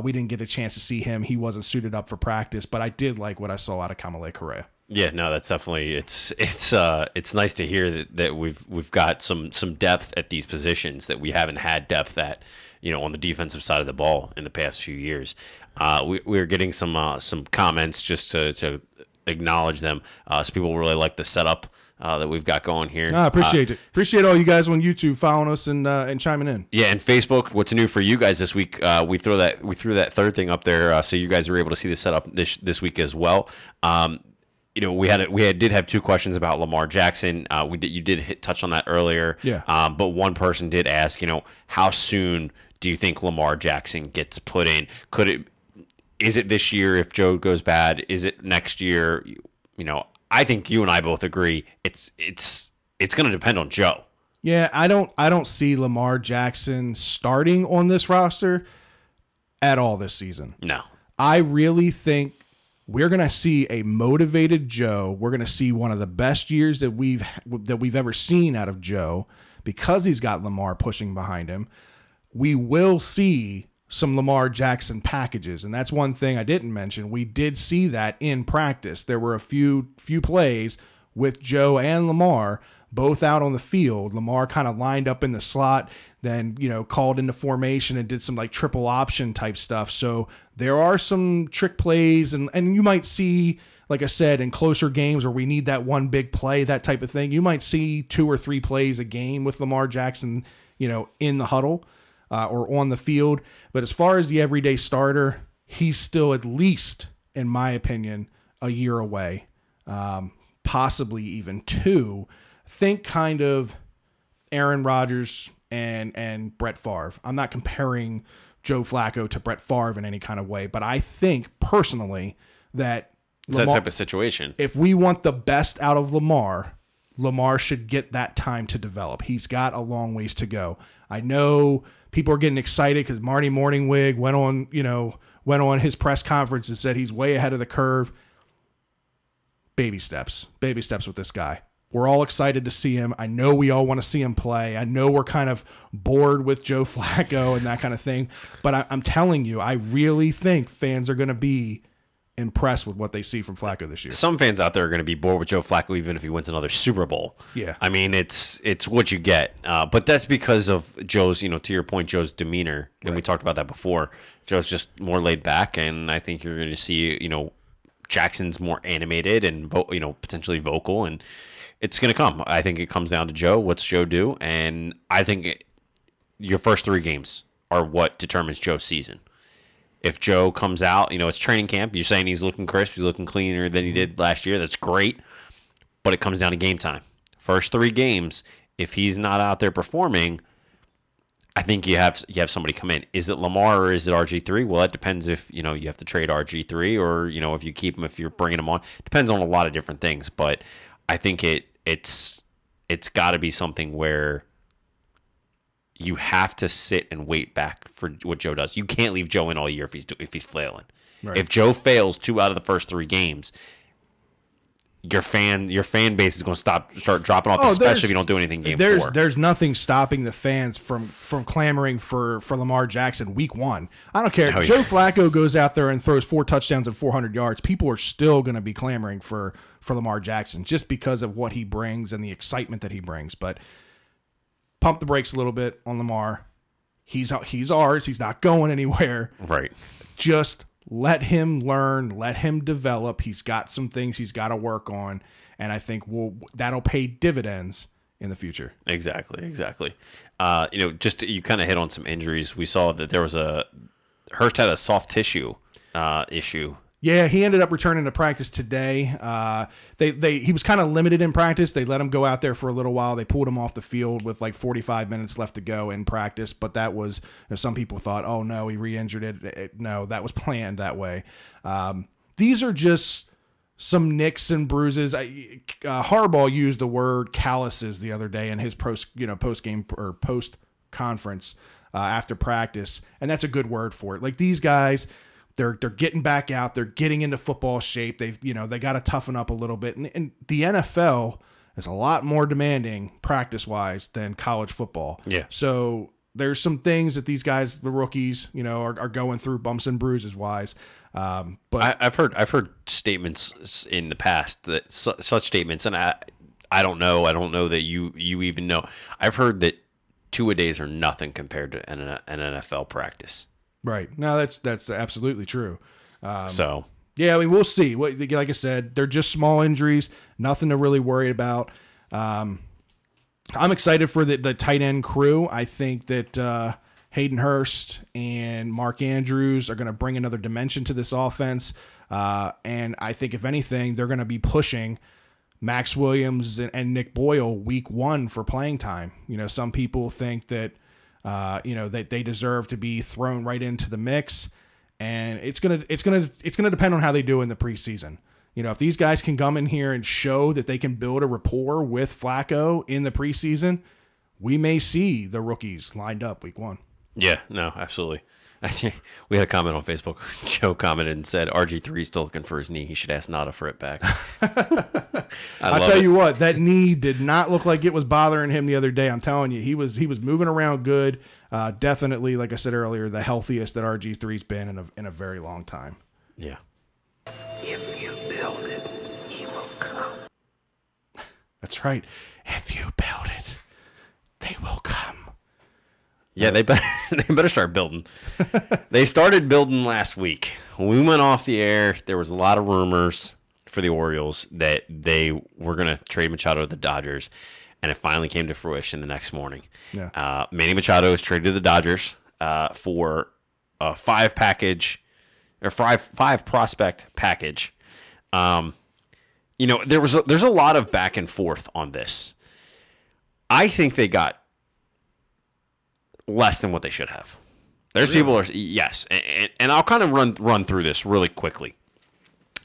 we didn't get a chance to see him. He wasn't suited up for practice, but I did like what I saw out of Kamalei Correa. Yeah, no, that's definitely it's nice to hear that we've got some depth at these positions that we haven't had depth at, on the defensive side of the ball in the past few years. We're getting some comments just to acknowledge them. Some people really like the setup that we've got going here. I appreciate it. Appreciate all you guys on YouTube following us and chiming in. Yeah, and Facebook. What's new for you guys this week? We threw that third thing up there, so you guys were able to see the setup this week as well. We did have two questions about Lamar Jackson. You did touch on that earlier. Yeah. But one person did ask, how soon do you think Lamar Jackson gets put in? Is it this year if Joe goes bad? Is it next year? I think you and I both agree it's going to depend on Joe. Yeah, I don't see Lamar Jackson starting on this roster at all this season. No. I really think we're going to see a motivated Joe. We're going to see one of the best years that we've ever seen out of Joe because he's got Lamar pushing behind him. We will see some Lamar Jackson packages, and that's one thing I didn't mention. We did see that in practice. There were a few plays with Joe and Lamar both out on the field. Lamar kind of lined up in the slot, then called into formation and did some like triple option type stuff. So there are some trick plays, and you might see, like I said, in closer games where we need that one big play, that type of thing. You might see 2 or 3 plays a game with Lamar Jackson, in the huddle. Or on the field. But as far as the everyday starter, he's still at least, in my opinion, a year away, possibly even 2. Think kind of Aaron Rodgers and Brett Favre. I'm not comparing Joe Flacco to Brett Favre in any kind of way, but I think personally that it's that type of situation. If we want the best out of Lamar should get that time to develop. He's got a long ways to go. I know people are getting excited because Marty Morningwig went on his press conference and said he's way ahead of the curve. Baby steps with this guy. We're all excited to see him. I know we all want to see him play. I know we're kind of bored with Joe Flacco and that kind of thing. But I'm telling you, I really think fans are going to be impressed with what they see from Flacco this year. Some fans out there are going to be bored with Joe Flacco even if he wins another Super Bowl. Yeah. I mean, it's what you get. But that's because of Joe's, to your point, Joe's demeanor. And we talked about that before. Joe's just more laid back, and I think you're going to see, Jackson's more animated and, potentially vocal, and it's going to come. I think it comes down to Joe. What's Joe do? And I think your first 3 games are what determines Joe's season. If Joe comes out, it's training camp. You're saying he's looking crisp, he's looking cleaner than he did last year. That's great, but it comes down to game time. First 3 games, if he's not out there performing, I think you have somebody come in. Is it Lamar or is it RG3? Well, that depends if you have to trade RG3 or if you keep him, if you're bringing him on. Depends on a lot of different things, but I think it's got to be something where you have to sit and wait back for what Joe does. You can't leave Joe in all year if he's flailing. Right. If Joe fails 2 out of the first 3 games, your fan base is going to start dropping off, especially if you don't do anything game 4. There's nothing stopping the fans from clamoring for Lamar Jackson week 1. I don't care. Joe Flacco goes out there and throws 4 touchdowns and 400 yards. People are still going to be clamoring for Lamar Jackson just because of what he brings and the excitement that he brings. But pump the brakes a little bit on Lamar. He's ours. He's not going anywhere. Right. Just let him learn, let him develop. He's got some things he's got to work on, and I think that'll pay dividends in the future. Exactly. Just you kind of hit on some injuries. We saw that there was Hurst had a soft tissue issue. Yeah, he ended up returning to practice today. He was kind of limited in practice. They let him go out there for a little while. They pulled him off the field with like 45 minutes left to go in practice. But that was, some people thought, oh no, he re-injured it. No, that was planned that way. These are just some nicks and bruises. Harbaugh used the word calluses the other day in his post game or post conference after practice, and that's a good word for it. Like these guys. They're getting back out. They're getting into football shape. They got to toughen up a little bit. And the NFL is a lot more demanding practice-wise than college football. Yeah. So there's some things that these guys, the rookies, are going through bumps and bruises wise. But I've heard statements in the past that such statements, and I don't know that you even know. I've heard that 2-a-days are nothing compared to an NFL practice. Right. No, that's absolutely true. So yeah, I mean, we'll see. Like I said, they're just small injuries, nothing to really worry about. I'm excited for the tight end crew. I think that Hayden Hurst and Mark Andrews are going to bring another dimension to this offense. And I think if anything, they're going to be pushing Max Williams and Nick Boyle week 1 for playing time. Some people think that that they deserve to be thrown right into the mix, and it's gonna depend on how they do in the preseason. If these guys can come in here and show that they can build a rapport with Flacco in the preseason, we may see the rookies lined up week 1. Yeah, no, absolutely. We had a comment on Facebook. Joe commented and said, RG3 is still looking for his knee. He should ask Nada for it back. I'll tell you what, that knee did not look like it was bothering him the other day. I'm telling you, he was moving around good. Definitely, like I said earlier, the healthiest that RG3's been in a very long time. Yeah. If you build it, he will come. That's right. If you build it, they will come. Yeah, they better start building. They started building last week. When we went off the air, there was a lot of rumors for the Orioles that they were going to trade Machado to the Dodgers, and it finally came to fruition the next morning. Yeah. Manny Machado is traded to the Dodgers for a 5 prospect package. There's a lot of back and forth on this. I think they got less than what they should have. There's people yes, and I'll kind of run through this really quickly.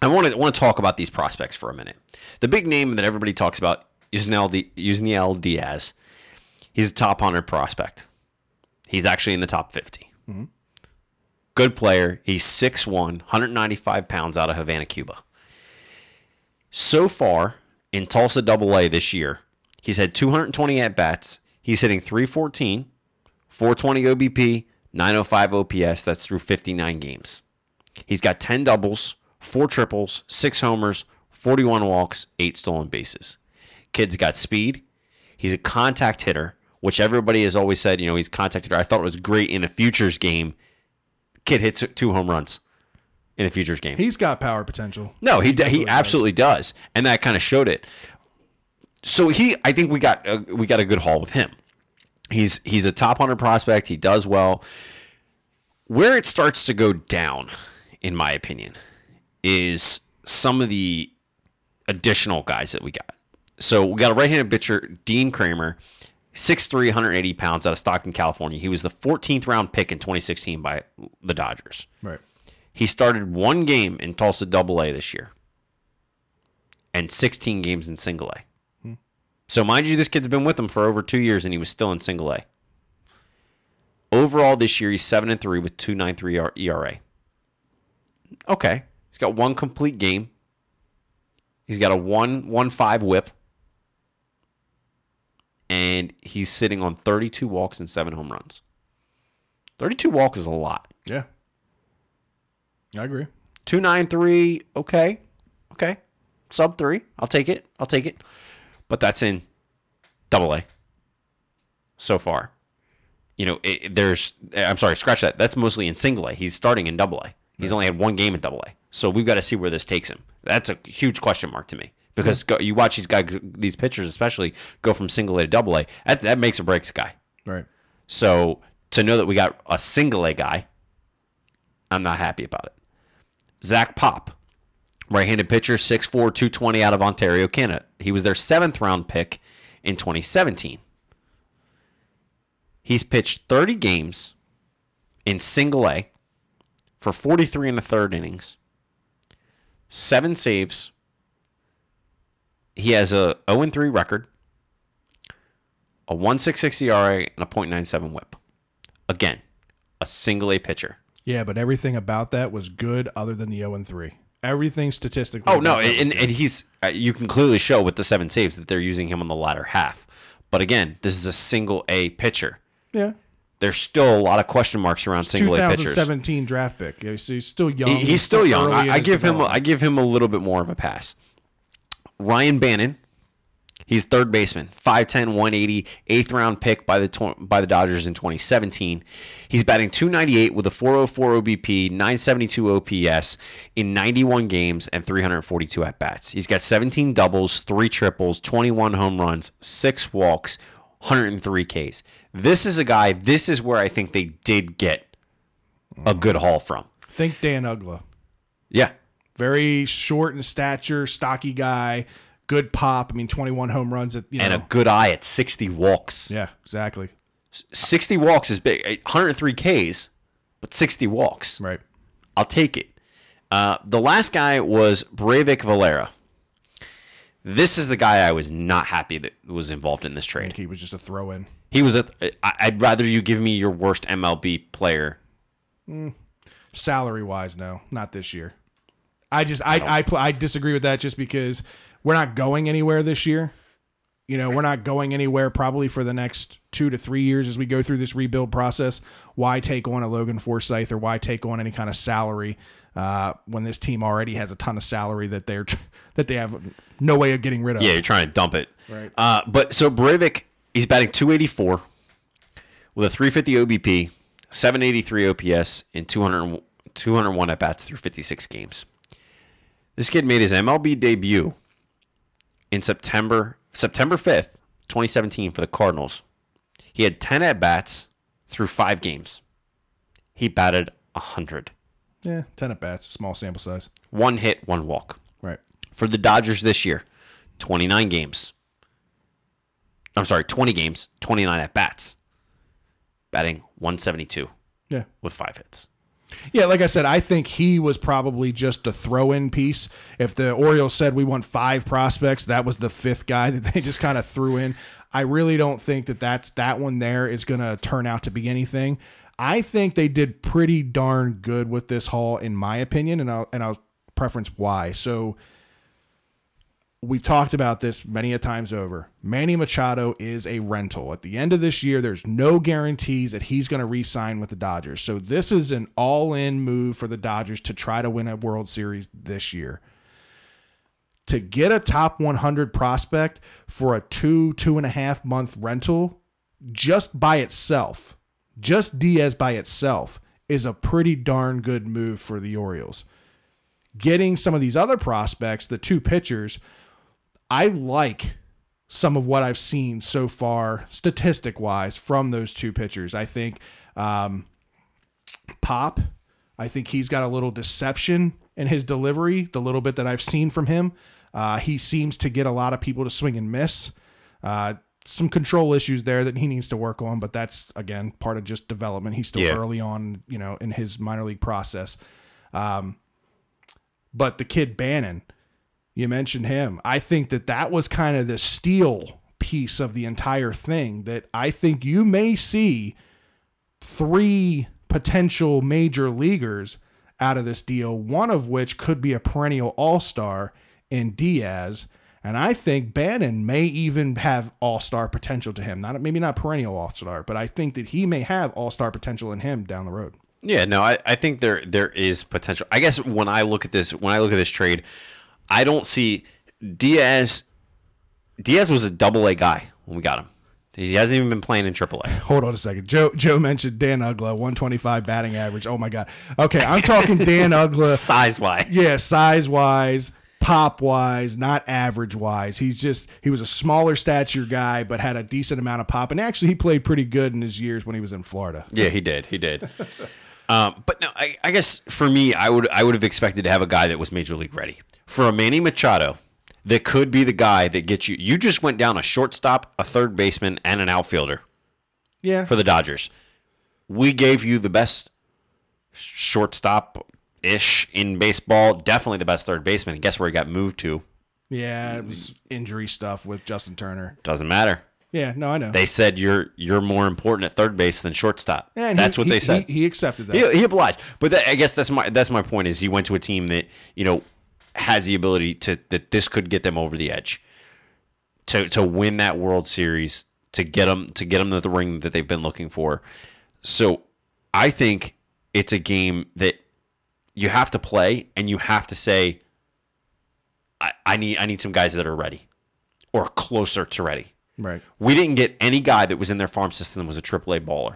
I want to talk about these prospects for a minute. The big name that everybody talks about is Yusniel Diaz. He's a top 100 prospect. He's actually in the top 50. Mm-hmm. Good player. He's 6'1", 195 pounds out of Havana, Cuba. So far in Tulsa AA this year, he's had 220 at-bats. He's hitting .314. 420 OBP, 905 OPS. That's through 59 games. He's got 10 doubles, 4 triples, 6 homers, 41 walks, 8 stolen bases. Kid's got speed. He's a contact hitter, which everybody has always said, he's a contact hitter. I thought it was great in a futures game. Kid hits 2 home runs in a futures game. He's got power potential. No, he absolutely does, and that kind of showed it. So I think we got a good haul with him. He's a top 100 prospect. He does well. Where it starts to go down, in my opinion, is some of the additional guys that we got. So we got a right-handed pitcher, Dean Kramer, 6'3", 180 pounds out of Stockton, California. He was the 14th round pick in 2016 by the Dodgers. Right. He started 1 game in Tulsa AA this year and 16 games in Single A. So mind you, this kid's been with them for over 2 years, and he was still in Single A. Overall this year, he's 7-3 with 2.93 ERA. Okay. He's got 1 complete game. He's got a 1.15 whip. And he's sitting on 32 walks and 7 home runs. 32 walks is a lot. Yeah. I agree. 2.93, okay. Sub 3. I'll take it. But that's in AA so far. I'm sorry, scratch that. That's mostly in Single A. He's starting in AA. He's only had one game at Double A. So we've got to see where this takes him. That's a huge question mark to me. Because you watch these pitchers especially go from single A to Double A. That makes or breaks a guy. Right. So to know that we got a single A guy, I'm not happy about it. Zach Pop, right-handed pitcher, 6'4", 220 out of Ontario, Canada. He was their 7th round pick in 2017. He's pitched 30 games in single A for 43 and a third innings, 7 saves. He has a 0-3 record, a 1.66 ERA, and a .97 WHIP. Again, a single A pitcher. Yeah, but everything about that was good other than the 0-3. Everything statistically. Oh, no, and he's you can clearly show with the 7 saves that they're using him on the latter half. But again, this is a single A pitcher. Yeah. There's still a lot of question marks around single A pitchers. 2017 draft pick. So he's still young. He's still young. I give him a little bit more of a pass. Ryan Bannon, he's third baseman, 5'10", 180, 8th round pick by the Dodgers in 2017. He's batting .298 with a 404 OBP, 972 OPS in 91 games and 342 at bats. He's got 17 doubles, 3 triples, 21 home runs, 6 walks, 103 Ks. This is a guy. This is where I think they did get a good haul from. Think Dan Ugla. Yeah. Very short in stature, stocky guy, good pop. I mean, 21 home runs and a good eye at 60 walks. Yeah, exactly. 60 walks is big. 103 Ks, but 60 walks. Right. I'll take it. The last guy was Breivik Valera. This is the guy I was not happy that was involved in this I trade. think he was just a throw-in. He was I'd rather you give me your worst MLB player. Salary-wise, no, not this year. I disagree with that just because we're not going anywhere this year. We're not going anywhere probably for the next 2 to 3 years as we go through this rebuild process. Why take on a Logan Forsythe or why take on any kind of salary when this team already has a ton of salary that they have no way of getting rid of? Yeah, you're trying to dump it. Right. But so Breivik, he's batting .284 with a 350 OBP, 783 OPS, and 201 at bats through 56 games. This kid made his MLB debut in September 5th, 2017 for the Cardinals. He had 10 at-bats through 5 games. He batted 100. Yeah, 10 at-bats, small sample size. 1 hit, 1 walk. Right. For the Dodgers this year, 20 games, 29 at-bats, batting 172 with 5 hits. Yeah, like I said, I think he was probably just a throw-in piece. If the Orioles said we want 5 prospects, that was the 5th guy that they just kind of threw in. I really don't think that one there is going to turn out to be anything. I think they did pretty darn good with this haul, in my opinion, and I'll preference why. So we've talked about this many a times over. Manny Machado is a rental. At the end of this year, there's no guarantees that he's going to re-sign with the Dodgers. So this is an all-in move for the Dodgers to try to win a World Series this year. To get a top 100 prospect for a 2.5 month rental just by itself, just Diaz by itself, is a pretty darn good move for the Orioles. Getting some of these other prospects, the 2 pitchers, I like some of what I've seen so far, statistic-wise, from those 2 pitchers. I think Pop, I think he's got a little deception in his delivery, the little bit that I've seen from him. He seems to get a lot of people to swing and miss. Some control issues there that he needs to work on, but that's, again, part of just development. He's still early on, in his minor league process. But the kid Bannon, you mentioned him. I think that was kind of the steal piece of the entire thing, that I think you may see 3 potential major leaguers out of this deal, one of which could be a perennial all-star in Diaz. And I think Bannon may even have all-star potential to him. Maybe not perennial all-star, but I think that he may have all-star potential in him down the road. Yeah, no, I think there is potential. I guess when I look at this trade, I don't see Diaz. Diaz was a double A guy when we got him. He hasn't even been playing in AAA. Hold on a second. Joe mentioned Dan Ugla, 125 batting average. Oh my God. Okay, I'm talking Dan Ugla Size-wise. Yeah, size-wise, pop-wise, not average-wise. He was a smaller stature guy, but had a decent amount of pop. And actually, he played pretty good in his years when he was in Florida. Yeah, he did. But no, I guess for me, I would have expected to have a guy that was major league ready. For a Manny Machado, that could be the guy that gets you. You just went down a shortstop, a third baseman, and an outfielder. Yeah. For the Dodgers. We gave you the best shortstop-ish in baseball. Definitely the best third baseman. Guess where he got moved to? Yeah, it was injury stuff with Justin Turner. Doesn't matter. Yeah, no, I know. They said you're more important at third base than shortstop. Yeah, and that's what they said. He accepted that. He obliged. But I guess that's my point is he went to a team that, has the ability that this could get them over the edge. To win that World Series, to get them to the ring that they've been looking for. So I think it's a game that you have to play and you have to say, I need some guys that are ready or closer to ready. Right. We didn't get any guy that was in their farm system that was a AAA baller.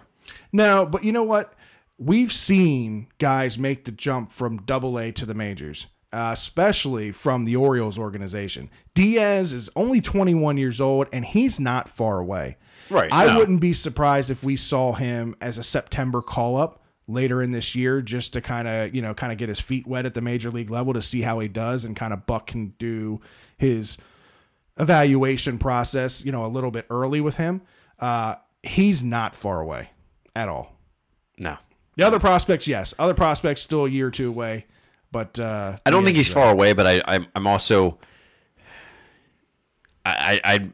No, but you know what? We've seen guys make the jump from AA to the majors, especially from the Orioles organization. Diaz is only 21 years old, and he's not far away. Right. I wouldn't be surprised if we saw him as a September call-up later in this year just to kind of get his feet wet at the major league level to see how he does, and kind of Buck can do his evaluation process, a little bit early with him. He's not far away at all. No. The other prospects, yes. Other prospects still a year or two away, but I don't think he's far away. But I'm also, I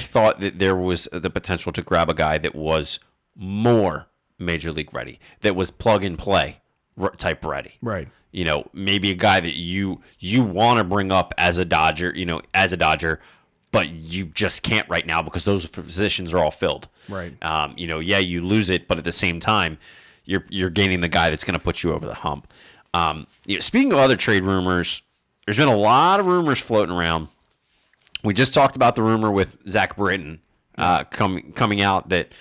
thought that there was the potential to grab a guy that was more major league ready, that was plug and play type ready. Right. Maybe a guy that you want to bring up as a Dodger, but you just can't right now because those positions are all filled. Right. You lose it, but at the same time, you're gaining the guy that's going to put you over the hump. Speaking of other trade rumors, there's been a lot of rumors floating around. We just talked about the rumor with Zach Britton coming out that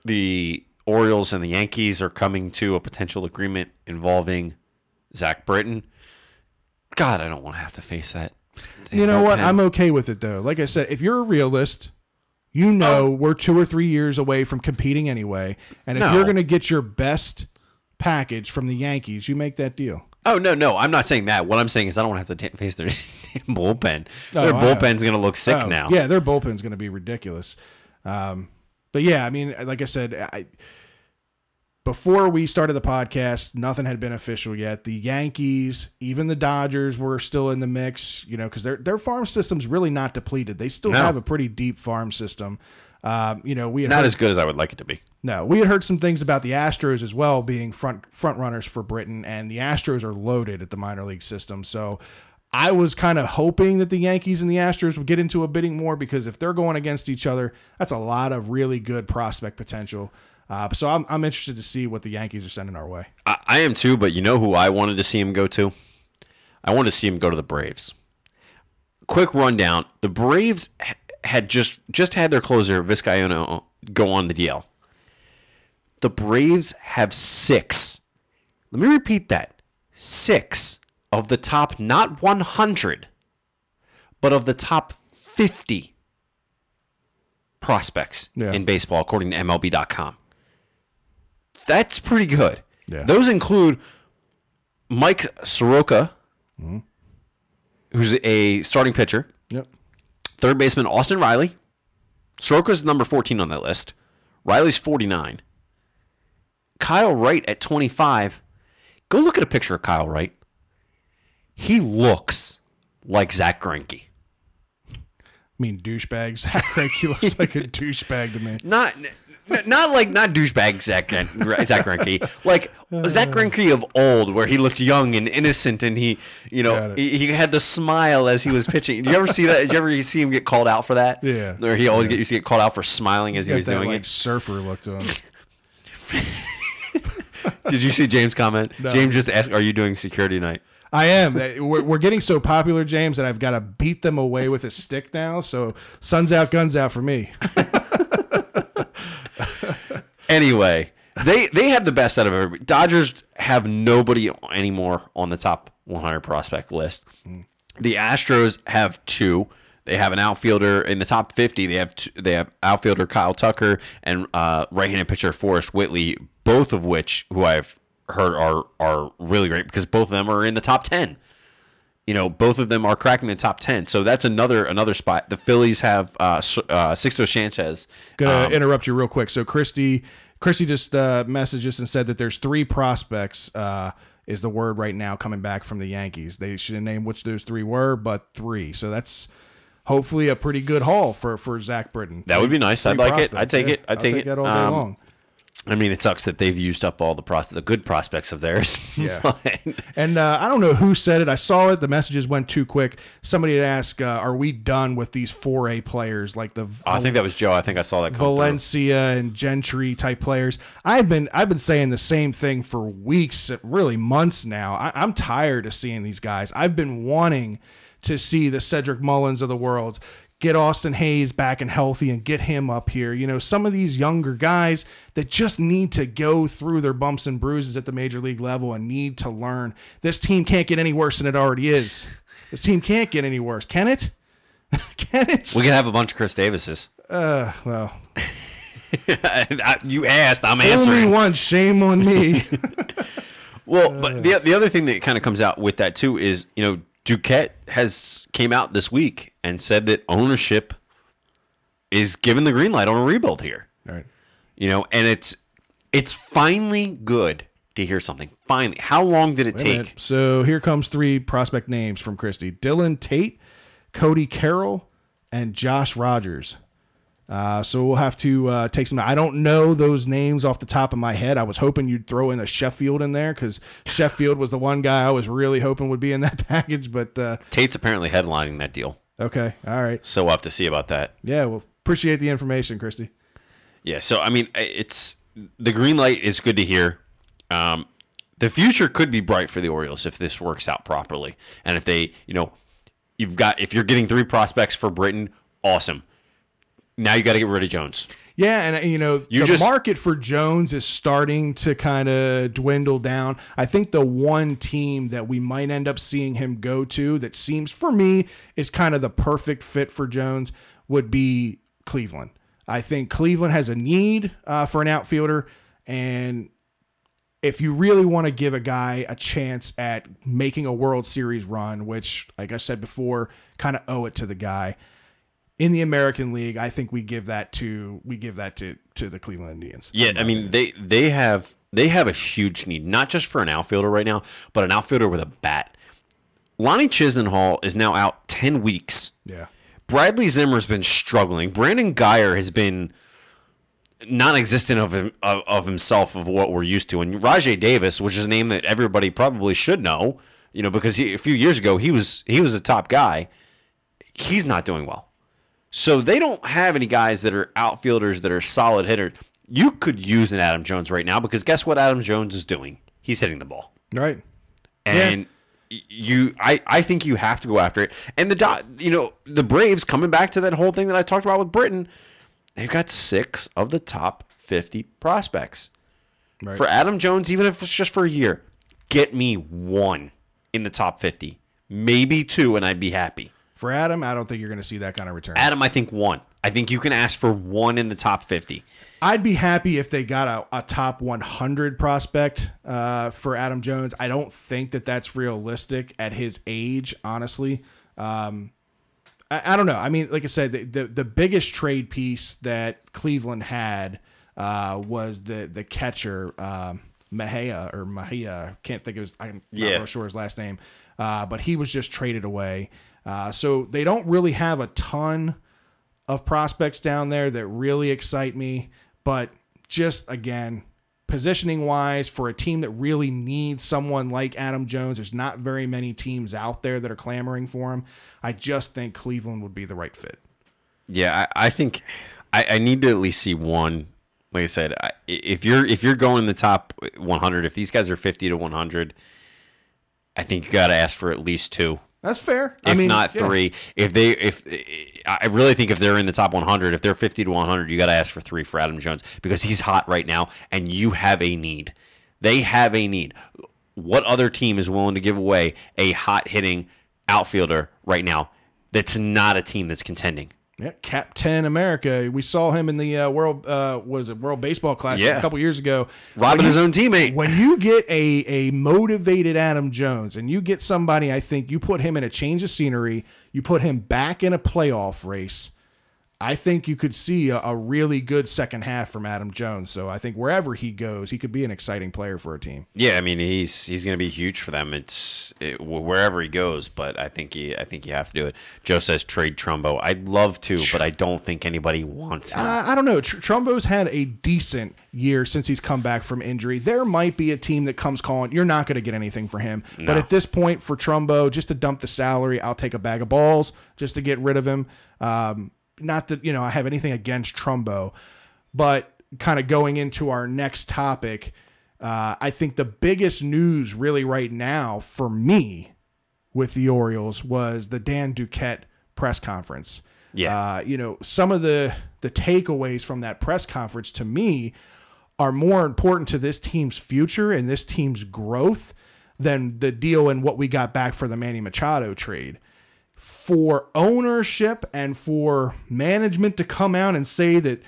the Orioles and the Yankees are coming to a potential agreement involving Zach Britton. God, I don't want to have to face that. You know what? I'm okay with it, though. Like I said, if you're a realist, we're 2 or 3 years away from competing anyway. And if you're going to get your best package from the Yankees, you make that deal. Oh, no. I'm not saying that. What I'm saying is I don't want to have to face their damn bullpen. Their bullpen's going to look sick now. Yeah, their bullpen's going to be ridiculous. But yeah, I mean, like I said, before we started the podcast, nothing had been official yet. The Yankees, even the Dodgers were still in the mix, because their farm system's really not depleted. They still have a pretty deep farm system. We had not as good as I would like it to be. No, we had heard some things about the Astros as well being front runners for Britton, and the Astros are loaded at the minor league system. So I was kind of hoping that the Yankees and the Astros would get into a bidding war, because if they're going against each other, that's a lot of really good prospect potential. So I'm interested to see what the Yankees are sending our way. I am too, but you know who I wanted to see him go to? I wanted to see him go to the Braves. Quick rundown. The Braves had just had their closer, Vizcaino, go on the DL. The Braves have 6. Let me repeat that. 6 of the top, not 100, but of the top 50 prospects in baseball, according to MLB.com. That's pretty good. Yeah. Those include Mike Soroka, who's a starting pitcher. Yep. Third baseman Austin Riley. Soroka's number 14 on that list. Riley's 49. Kyle Wright at 25. Go look at a picture of Kyle Wright. He looks like Zach Greinke. I mean, douchebag. Zach Greinke looks like a douchebag to me. Not douchebag Zach Greinke. Like Zach Greinke of old, where he looked young and innocent, and he had the smile as he was pitching. Did you ever see that? Did you ever see him get called out for that? Yeah. Or he always used to get called out for smiling as he was doing it. Surfer look to him. Did you see James' comment? No. James just asked, "Are you doing security night?" I am. We're getting so popular, James, that I've got to beat them away with a stick now. So sun's out, guns out for me. Anyway, they have the best out of everybody. Dodgers have nobody anymore on the top 100 prospect list. The Astros have 2. They have an outfielder in the top 50. They have outfielder Kyle Tucker and right-handed pitcher Forrest Whitley, both of which who I've heard are really great because both of them are in the top 10. Both of them are cracking the top 10. So that's another spot. The Phillies have Sixto Sanchez. Gonna interrupt you real quick. So Christy just messaged us and said that there's 3 prospects. Is the word right now coming back from the Yankees? They should have named which those 3 were, but 3. So that's hopefully a pretty good haul for Zach Britton. That would be nice. I'd like it. I'd take it. I'd take it that all day long. I mean, it sucks that they've used up all the good prospects of theirs. Yeah. And I don't know who said it. I saw it. The messages went too quick. Somebody had asked, are we done with these 4A players like the I think that was Joe. I think I saw that come Valencia and Gentry type players. I've been saying the same thing for weeks, really months now. I'm tired of seeing these guys. I've been wanting to see the Cedric Mullins of the world, get Austin Hayes back and healthy and get him up here. Some of these younger guys that just need to go through their bumps and bruises at the major league level and need to learn. This team can't get any worse than it already is. This team can't get any worse. Can it? Can it? We can have a bunch of Chris Davises. Well. You asked, I'm answering. Only one, shame on me. Well, but the other thing that kind of comes out with that too is, Duquette came out this week and said that ownership is given the green light on a rebuild here. Right. And it's finally good to hear something. Finally. How long did it take? So here comes 3 prospect names from Christy. Dylan Tate, Cody Carroll, and Josh Rogers. So we'll have to take some. I don't know those names off the top of my head. I was hoping you'd throw in a Sheffield in there because Sheffield was the one guy I was really hoping would be in that package. But Tate's apparently headlining that deal. Okay, all right. So we'll have to see about that. Yeah, well, appreciate the information, Christy. Yeah, so I mean, it's the green light is good to hear. The future could be bright for the Orioles if this works out properly, and if they, if you're getting 3 prospects for Britton, awesome. Now you got to get rid of Jones. Yeah, and the market for Jones is starting to kind of dwindle down. I think the one team that we might end up seeing him go to that seems for me is kind of the perfect fit for Jones would be Cleveland. I think Cleveland has a need for an outfielder, and if you really want to give a guy a chance at making a World Series run, which, like I said before, kind of owe it to the guy. In the American League, I think we give that to the Cleveland Indians. Yeah, I mean they have a huge need, not just for an outfielder right now, but an outfielder with a bat. Lonnie Chisenhall is now out 10 weeks. Yeah. Bradley Zimmer's been struggling. Brandon Geyer has been non-existent of himself of what we're used to. And Rajay Davis, which is a name that everybody probably should know, because a few years ago he was a top guy. He's not doing well. So they don't have any guys that are outfielders that are solid hitters. You could use an Adam Jones right now because guess what Adam Jones is doing? He's hitting the ball. Right. And I think you have to go after it. And the Braves, coming back to that whole thing that I talked about with Britton, they've got 6 of the top 50 prospects. Right. For Adam Jones, even if it's just for a year, get me 1 in the top 50. Maybe 2, and I'd be happy. For Adam, I don't think you're going to see that kind of return. Adam, I think 1. I think you can ask for 1 in the top 50. I'd be happy if they got a top 100 prospect for Adam Jones. I don't think that that's realistic at his age, honestly. I don't know. I mean, like I said, the biggest trade piece that Cleveland had was the catcher, Mejia. Can't think of his. I'm not real sure his last name. But he was just traded away. So they don't really have a ton of prospects down there that really excite me. But just, again, positioning-wise, for a team that really needs someone like Adam Jones, there's not very many teams out there that are clamoring for him. I just think Cleveland would be the right fit. Yeah, I think I need to at least see 1. Like I said, if you're going the top 100, if these guys are 50 to 100, I think you got to ask for at least 2. That's fair. If not 3. I really think if they're in the top 100, if they're 50 to 100, you got to ask for 3 for Adam Jones because he's hot right now, and you have a need. They have a need. What other team is willing to give away a hot hitting outfielder right now? That's not a team that's contending. Yeah, Captain America. We saw him in the World Baseball Classic a couple years ago. Robbing his own teammate. When you get a motivated Adam Jones and you get somebody, I think you put him in a change of scenery, you put him back in a playoff race, I think you could see a really good second half from Adam Jones. So I think wherever he goes, he could be an exciting player for a team. Yeah, I mean he's going to be huge for them. Wherever he goes, but I think you have to do it. Joe says trade Trumbo. I'd love to, but I don't think anybody wants him. I don't know. Trumbo's had a decent year since he's come back from injury. There might be a team that comes calling. You're not going to get anything for him. No. But at this point, for Trumbo, just to dump the salary, I'll take a bag of balls just to get rid of him. Not that, I have anything against Trumbo, but kind of going into our next topic, I think the biggest news really right now for me with the Orioles was the Dan Duquette press conference. Yeah. Some of the takeaways from that press conference to me are more important to this team's future and this team's growth than the deal and what we got back for the Manny Machado trade. For ownership and for management to come out and say that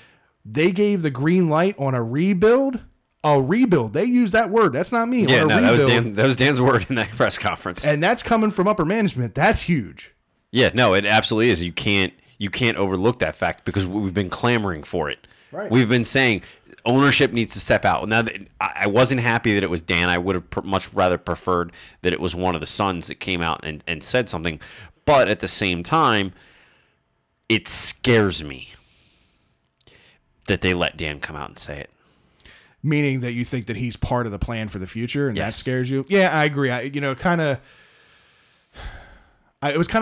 they gave the green light on a rebuild. They use that word. That's not me. Yeah, no, that was Dan's word in that press conference. And that's coming from upper management. That's huge. Yeah, no, it absolutely is. You can't overlook that fact because we've been clamoring for it. Right. We've been saying ownership needs to step out. Now, I wasn't happy that it was Dan. I would have much rather preferred that it was one of the sons that came out and said something. But at the same time, it scares me that they let Dan come out and say it. Meaning that you think that he's part of the plan for the future, and yes. That scares you? Yeah, I agree. It was kind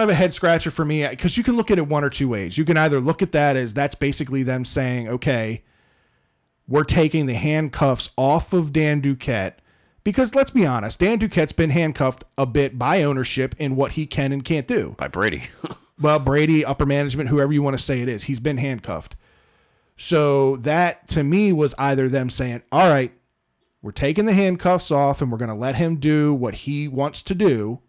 of a head scratcher for me because you can look at it one or two ways. You can either look at that as that's basically them saying, okay, we're taking the handcuffs off of Dan Duquette. Because let's be honest, Dan Duquette's been handcuffed a bit by ownership in what he can and can't do. By Brady. Well, Brady, upper management, whoever you want to say it is, he's been handcuffed. So that, to me, was either them saying, all right, we're taking the handcuffs off and we're going to let him do what he wants to do.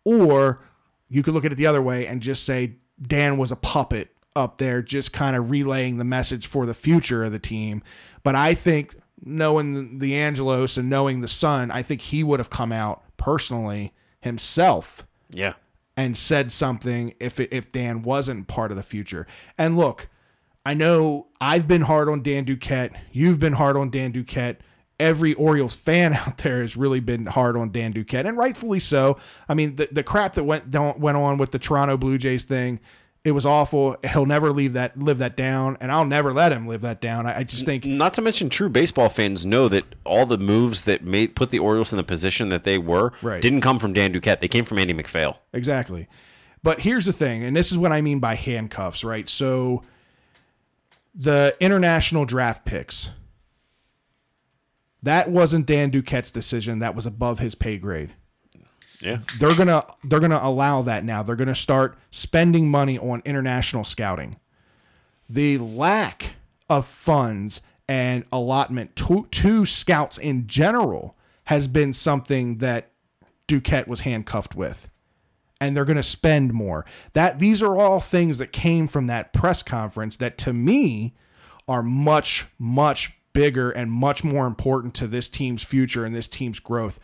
Or you could look at it the other way and just say Dan was a puppet up there just kind of relaying the message for the future of the team. But I think knowing the Angelos and knowing the son, I think he would have come out personally himself. Yeah. And said something if Dan wasn't part of the future. And look, I know I've been hard on Dan Duquette. You've been hard on Dan Duquette. Every Orioles fan out there has really been hard on Dan Duquette, and rightfully so. I mean, the crap that went on with the Toronto Blue Jays thing, it was awful. He'll never live that down, and I'll never let him live that down. I just think... Not to mention true baseball fans know that all the moves that put the Orioles in the position that they were didn't come from Dan Duquette. They came from Andy McPhail. Exactly. But here's the thing, and this is what I mean by handcuffs, right? So the international draft picks, that wasn't Dan Duquette's decision. That was above his pay grade. Yeah. They're gonna allow that now. They're gonna start spending money on international scouting. The lack of funds and allotment to scouts in general has been something that Duquette was handcuffed with. And they're gonna spend more. These are all things that came from that press conference that to me are much, much bigger and much more important to this team's future and this team's growth.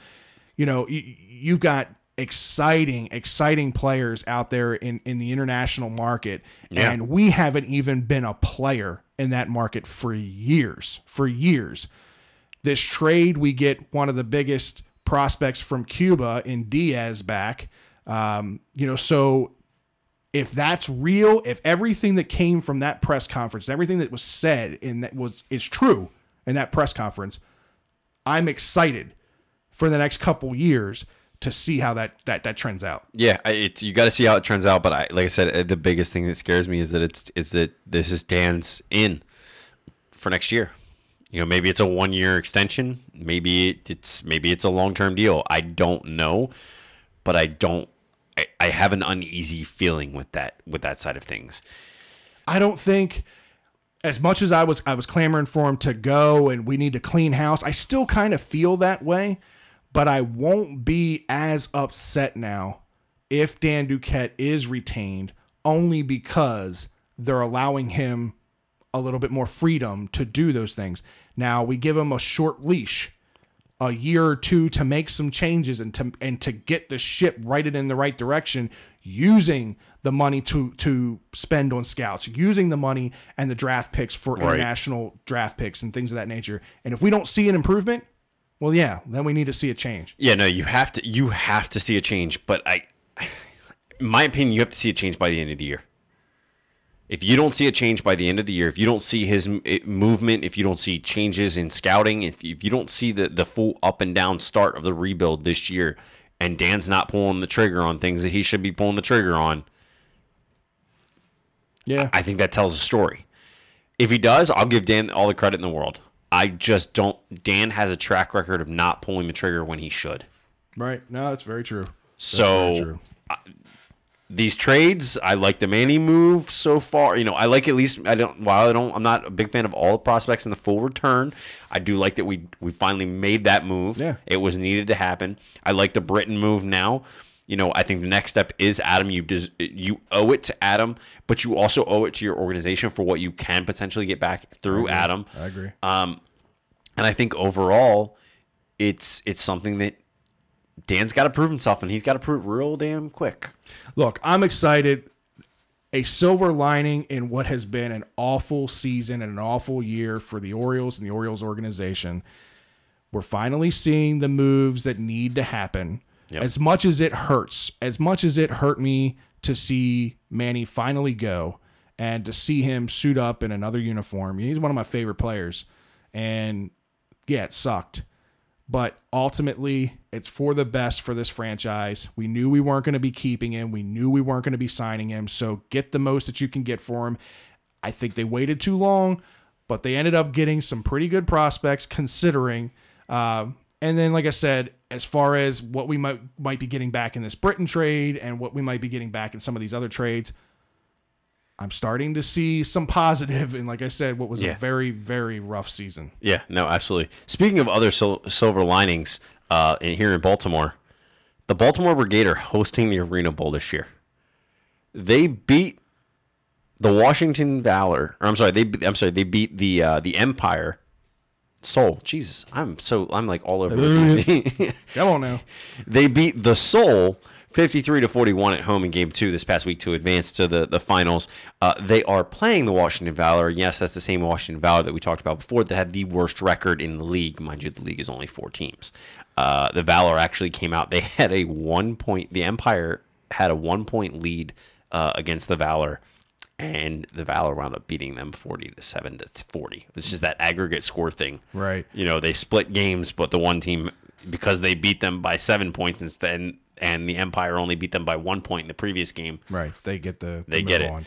You know, you've got exciting players out there in the international market, and we haven't even been a player in that market for years. This trade, we get one of the biggest prospects from Cuba in Diaz back. So if that's real, if everything that came from that press conference, everything that was said is true in that press conference, I'm excited for the next couple years to see how that trends out. Yeah, you got to see how it trends out. But like I said, the biggest thing that scares me is that this is Dan's in for next year. You know, maybe it's a 1-year extension. Maybe it's a long-term deal. I don't know, but I don't I have an uneasy feeling with that side of things. I don't think, as much as I was clamoring for him to go and we need to clean house, I still kind of feel that way, but I won't be as upset now if Dan Duquette is retained, only because they're allowing him a little bit more freedom to do those things. Now, we give him a short leash, a year or two to make some changes and to get the ship righted in the right direction, using the money to spend on scouts, using the money and the draft picks for international draft picks and things of that nature. And if we don't see an improvement, well, yeah, then we need to see a change. Yeah, no, you have to see a change, but in my opinion, you have to see a change by the end of the year. If you don't see a change by the end of the year, if you don't see his movement, if you don't see changes in scouting, if you don't see the full up and down start of the rebuild this year, and Dan's not pulling the trigger on things that he should be pulling the trigger on, yeah, I think that tells a story. If he does, I'll give Dan all the credit in the world. I just don't. Dan has a track record of not pulling the trigger when he should. Right. No, that's very true. Very true. These trades, I like the Manny move so far. I like at least I'm not a big fan of all the prospects in the full return. I do like that we finally made that move. Yeah. It was needed to happen. I like the Britton move now. I think the next step is Adam. You owe it to Adam, but you also owe it to your organization for what you can potentially get back through Adam. I agree. And I think overall, it's something that Dan's got to prove himself, and he's got to prove it real damn quick. Look, I'm excited. A silver lining in what has been an awful season and an awful year for the Orioles and the Orioles organization. We're finally seeing the moves that need to happen. Yep. As much as it hurts, as much as it hurt me to see Manny finally go and to see him suit up in another uniform. He's one of my favorite players. And yeah, it sucked. But ultimately, it's for the best for this franchise. We knew we weren't going to be keeping him. We knew we weren't going to be signing him. So get the most that you can get for him. I think they waited too long, but they ended up getting some pretty good prospects considering. And then, like I said, as far as what we might be getting back in this Britton trade and what we might be getting back in some of these other trades, I'm starting to see some positive, and like I said, what was a very, very rough season. Yeah, no, absolutely. Speaking of other silver linings, here in Baltimore, the Baltimore Brigade are hosting the Arena Bowl this year. They beat the Washington Valor. Or they beat the Empire. Soul. Jesus, I'm like all over it. Come on now. They beat the Soul 53-41 at home in Game 2 this past week to advance to the finals. They are playing the Washington Valor. Yes, that's the same Washington Valor that we talked about before that had the worst record in the league. Mind you, the league is only 4 teams. The Valor actually came out. They had a 1 point. The Empire had a 1 point lead against the Valor, and the Valor wound up beating them 40-7 to 40. It's just that aggregate score thing. Right. They split games, but the one team, because they beat them by 7 points instead, and the Empire only beat them by 1 point in the previous game. Right. They get they get it. On.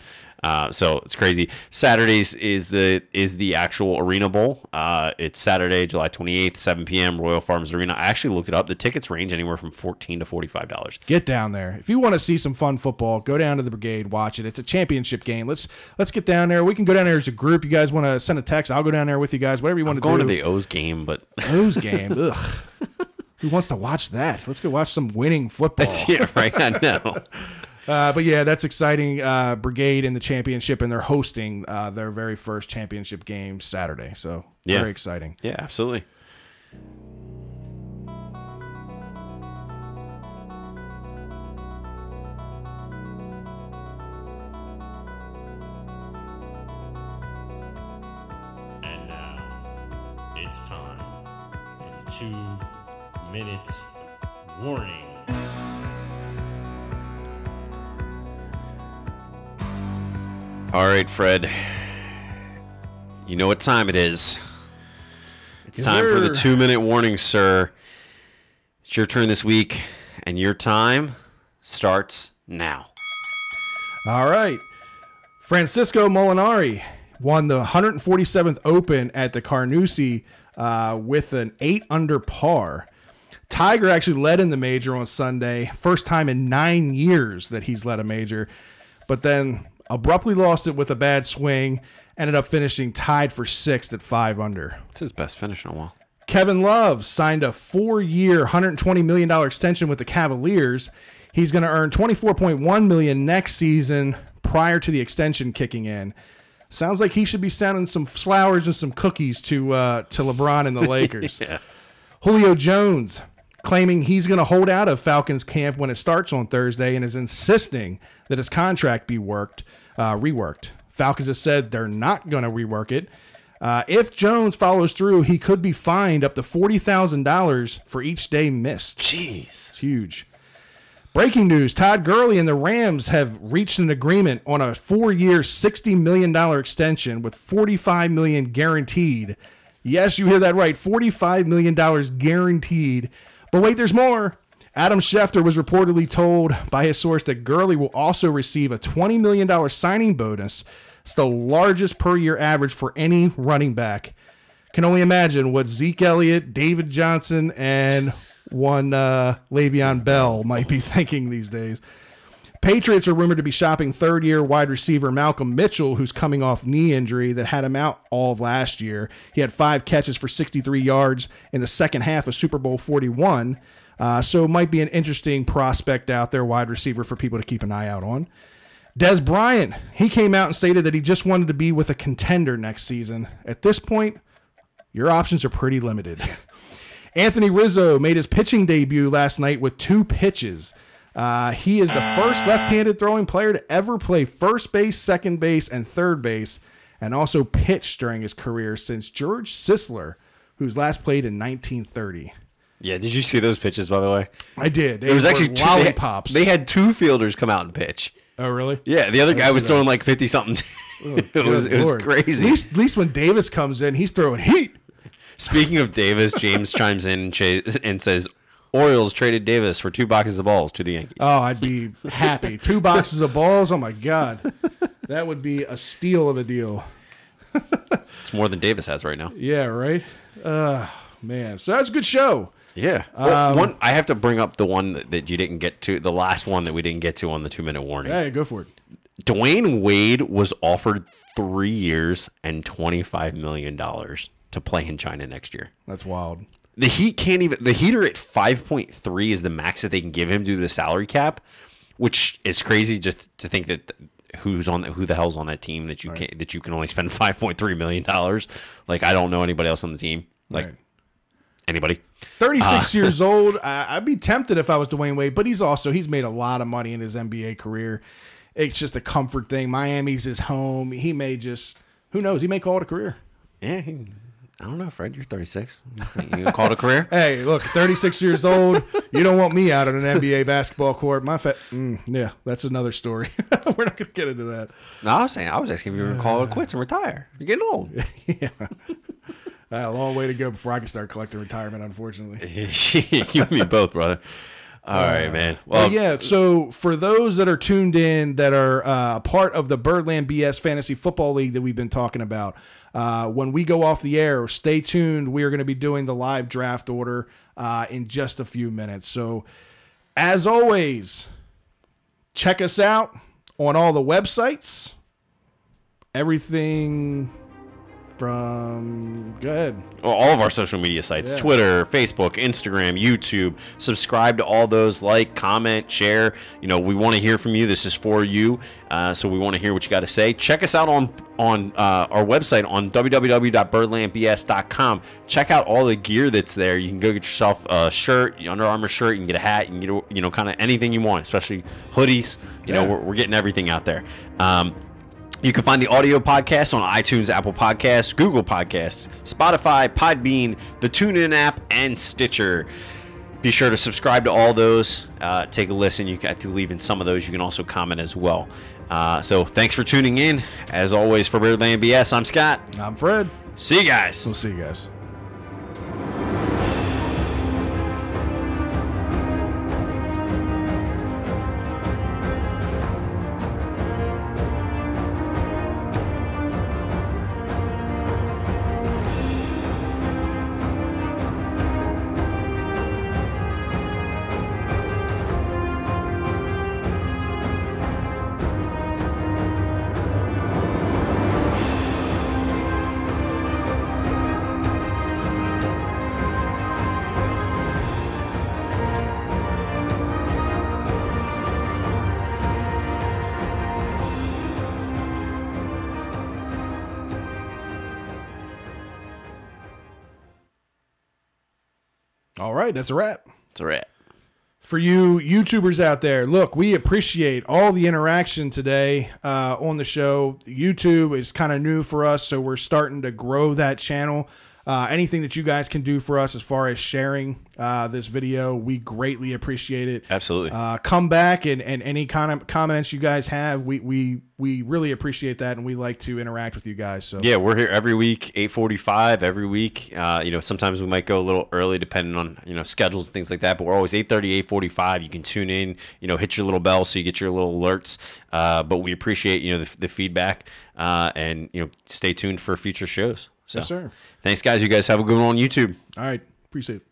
So it's crazy. Saturdays is the actual Arena Bowl. It's Saturday, July 28th, 7 p.m. Royal Farms Arena. I actually looked it up. The tickets range anywhere from $14 to $45. Get down there. If you want to see some fun football, go down to the Brigade, watch it. It's a championship game. Let's get down there. We can go down there as a group. You guys want to send a text? I'll go down there with you guys. Whatever you want to do. I'm going to the O's game, but O's game. Ugh. Who wants to watch that? Let's go watch some winning football. Yeah, right. I know. But yeah, that's exciting. Brigade in the championship, and they're hosting their very first championship game Saturday. So very exciting. Yeah, absolutely. And now it's time for the 2-minute warning. All right, Fred. You know what time it is. It's time for the 2-minute warning, sir. It's your turn this week, and your time starts now. All right. Francisco Molinari won the 147th Open at the Carnoustie with an 8 under par Tiger actually led in the major on Sunday. First time in 9 years that he's led a major, but then abruptly lost it with a bad swing. Ended up finishing tied for 6th at 5 under. It's his best finish in a while. Kevin Love signed a 4-year, $120 million extension with the Cavaliers. He's going to earn $24.1 million next season prior to the extension kicking in. Sounds like he should be sending some flowers and some cookies to LeBron and the Lakers. Yeah. Julio Jones claiming he's going to hold out of Falcons camp when it starts on Thursday and is insisting that his contract be reworked. Falcons have said they're not going to rework it. If Jones follows through, he could be fined up to $40,000 for each day missed. Jeez. It's huge. Breaking news, Todd Gurley and the Rams have reached an agreement on a 4-year, $60 million extension with $45 million guaranteed. Yes, you hear that right, $45 million guaranteed. But wait, there's more. Adam Schefter was reportedly told by his source that Gurley will also receive a $20 million signing bonus. It's the largest per-year average for any running back. Can only imagine what Zeke Elliott, David Johnson, and one Le'Veon Bell might be thinking these days. Patriots are rumored to be shopping third-year wide receiver Malcolm Mitchell, who's coming off knee injury that had him out all of last year. He had 5 catches for 63 yards in the second half of Super Bowl 41. So it might be an interesting prospect out there, wide receiver, for people to keep an eye out on. Des Bryant, he came out and stated that he just wanted to be with a contender next season. At this point, your options are pretty limited. Anthony Rizzo made his pitching debut last night with 2 pitches. He is the first left-handed throwing player to ever play first base, second base, and third base, and also pitched during his career since George Sisler, who's last played in 1930. Yeah, did you see those pitches, by the way? I did. It was actually lollipops. They had 2 fielders come out and pitch. Oh, really? Yeah, the other guy was throwing like 50-something. It was crazy. At least when Davis comes in, he's throwing heat. Speaking of Davis, James chimes in and says, Orioles traded Davis for 2 boxes of balls to the Yankees. Oh, I'd be happy. 2 boxes of balls? Oh, my God. That would be a steal of a deal. It's more than Davis has right now. Yeah, right? Man. So that's a good show. Yeah. Well, I have to bring up the one that you didn't get to, the last one that we didn't get to on the 2-minute warning. Hey, go for it. Dwayne Wade was offered 3 years and $25 million to play in China next year. That's wild. The Heat can't even. The Heat are at 5.3 is the max that they can give him due to the salary cap, which is crazy just to think that who the hell's on that team that you can only spend $5.3 million. Like, I don't know anybody else on the team. Like, anybody. 36 years old. I'd be tempted if I was Dwayne Wade, but he's made a lot of money in his NBA career. It's just a comfort thing. Miami's his home. He may just, who knows? He may call it a career. Yeah, I don't know, Fred. You're 36. You think you gonna call it a career? Hey, look, 36 years old. You don't want me out on an NBA basketball court. Yeah, that's another story. We're not gonna get into that. No, I was asking if you were gonna call it quits and retire. You're getting old. Yeah. A long way to go before I can start collecting retirement, unfortunately. You and me both, brother. All right, man. Well, yeah, so for those that are tuned in that are a part of the Birdland BS Fantasy Football League that we've been talking about, when we go off the air, stay tuned. We are going to be doing the live draft order in just a few minutes. So, as always, check us out on all the websites. Everything from, go ahead. All of our social media sites, Twitter, Facebook, Instagram, YouTube. Subscribe to all those, like, comment, share. You know, we want to hear from you. This is for you. So we want to hear what you got to say. Check us out on our website on www.birdlandbs.com. Check out all the gear that's there. You can go get yourself a shirt, Under Armour shirt. You can get a hat. You can get, kind of anything you want, especially hoodies. You know, we're getting everything out there. You can find the audio podcast on iTunes, Apple Podcasts, Google Podcasts, Spotify, Podbean, the TuneIn app, and Stitcher. Be sure to subscribe to all those. Take a listen. You can, if you leave in some of those, you can also comment as well. So thanks for tuning in. As always, for Birdland BS, I'm Scott. I'm Fred. See you guys. We'll see you guys. All right, that's a wrap. It's a wrap. For you YouTubers out there, look, we appreciate all the interaction today on the show. YouTube is kind of new for us, so we're starting to grow that channel. Anything that you guys can do for us as far as sharing this video, we greatly appreciate it. Absolutely. Come back and any kind of comments you guys have, we really appreciate that, and we like to interact with you guys. So yeah, we're here every week, 8:45 every week. Sometimes we might go a little early depending on schedules and things like that, but we're always 8:30, 8:45. You can tune in, hit your little bell so you get your little alerts. But we appreciate the feedback, and stay tuned for future shows. So, yes, sir. Thanks, guys. You guys have a good one on YouTube. All right, appreciate it.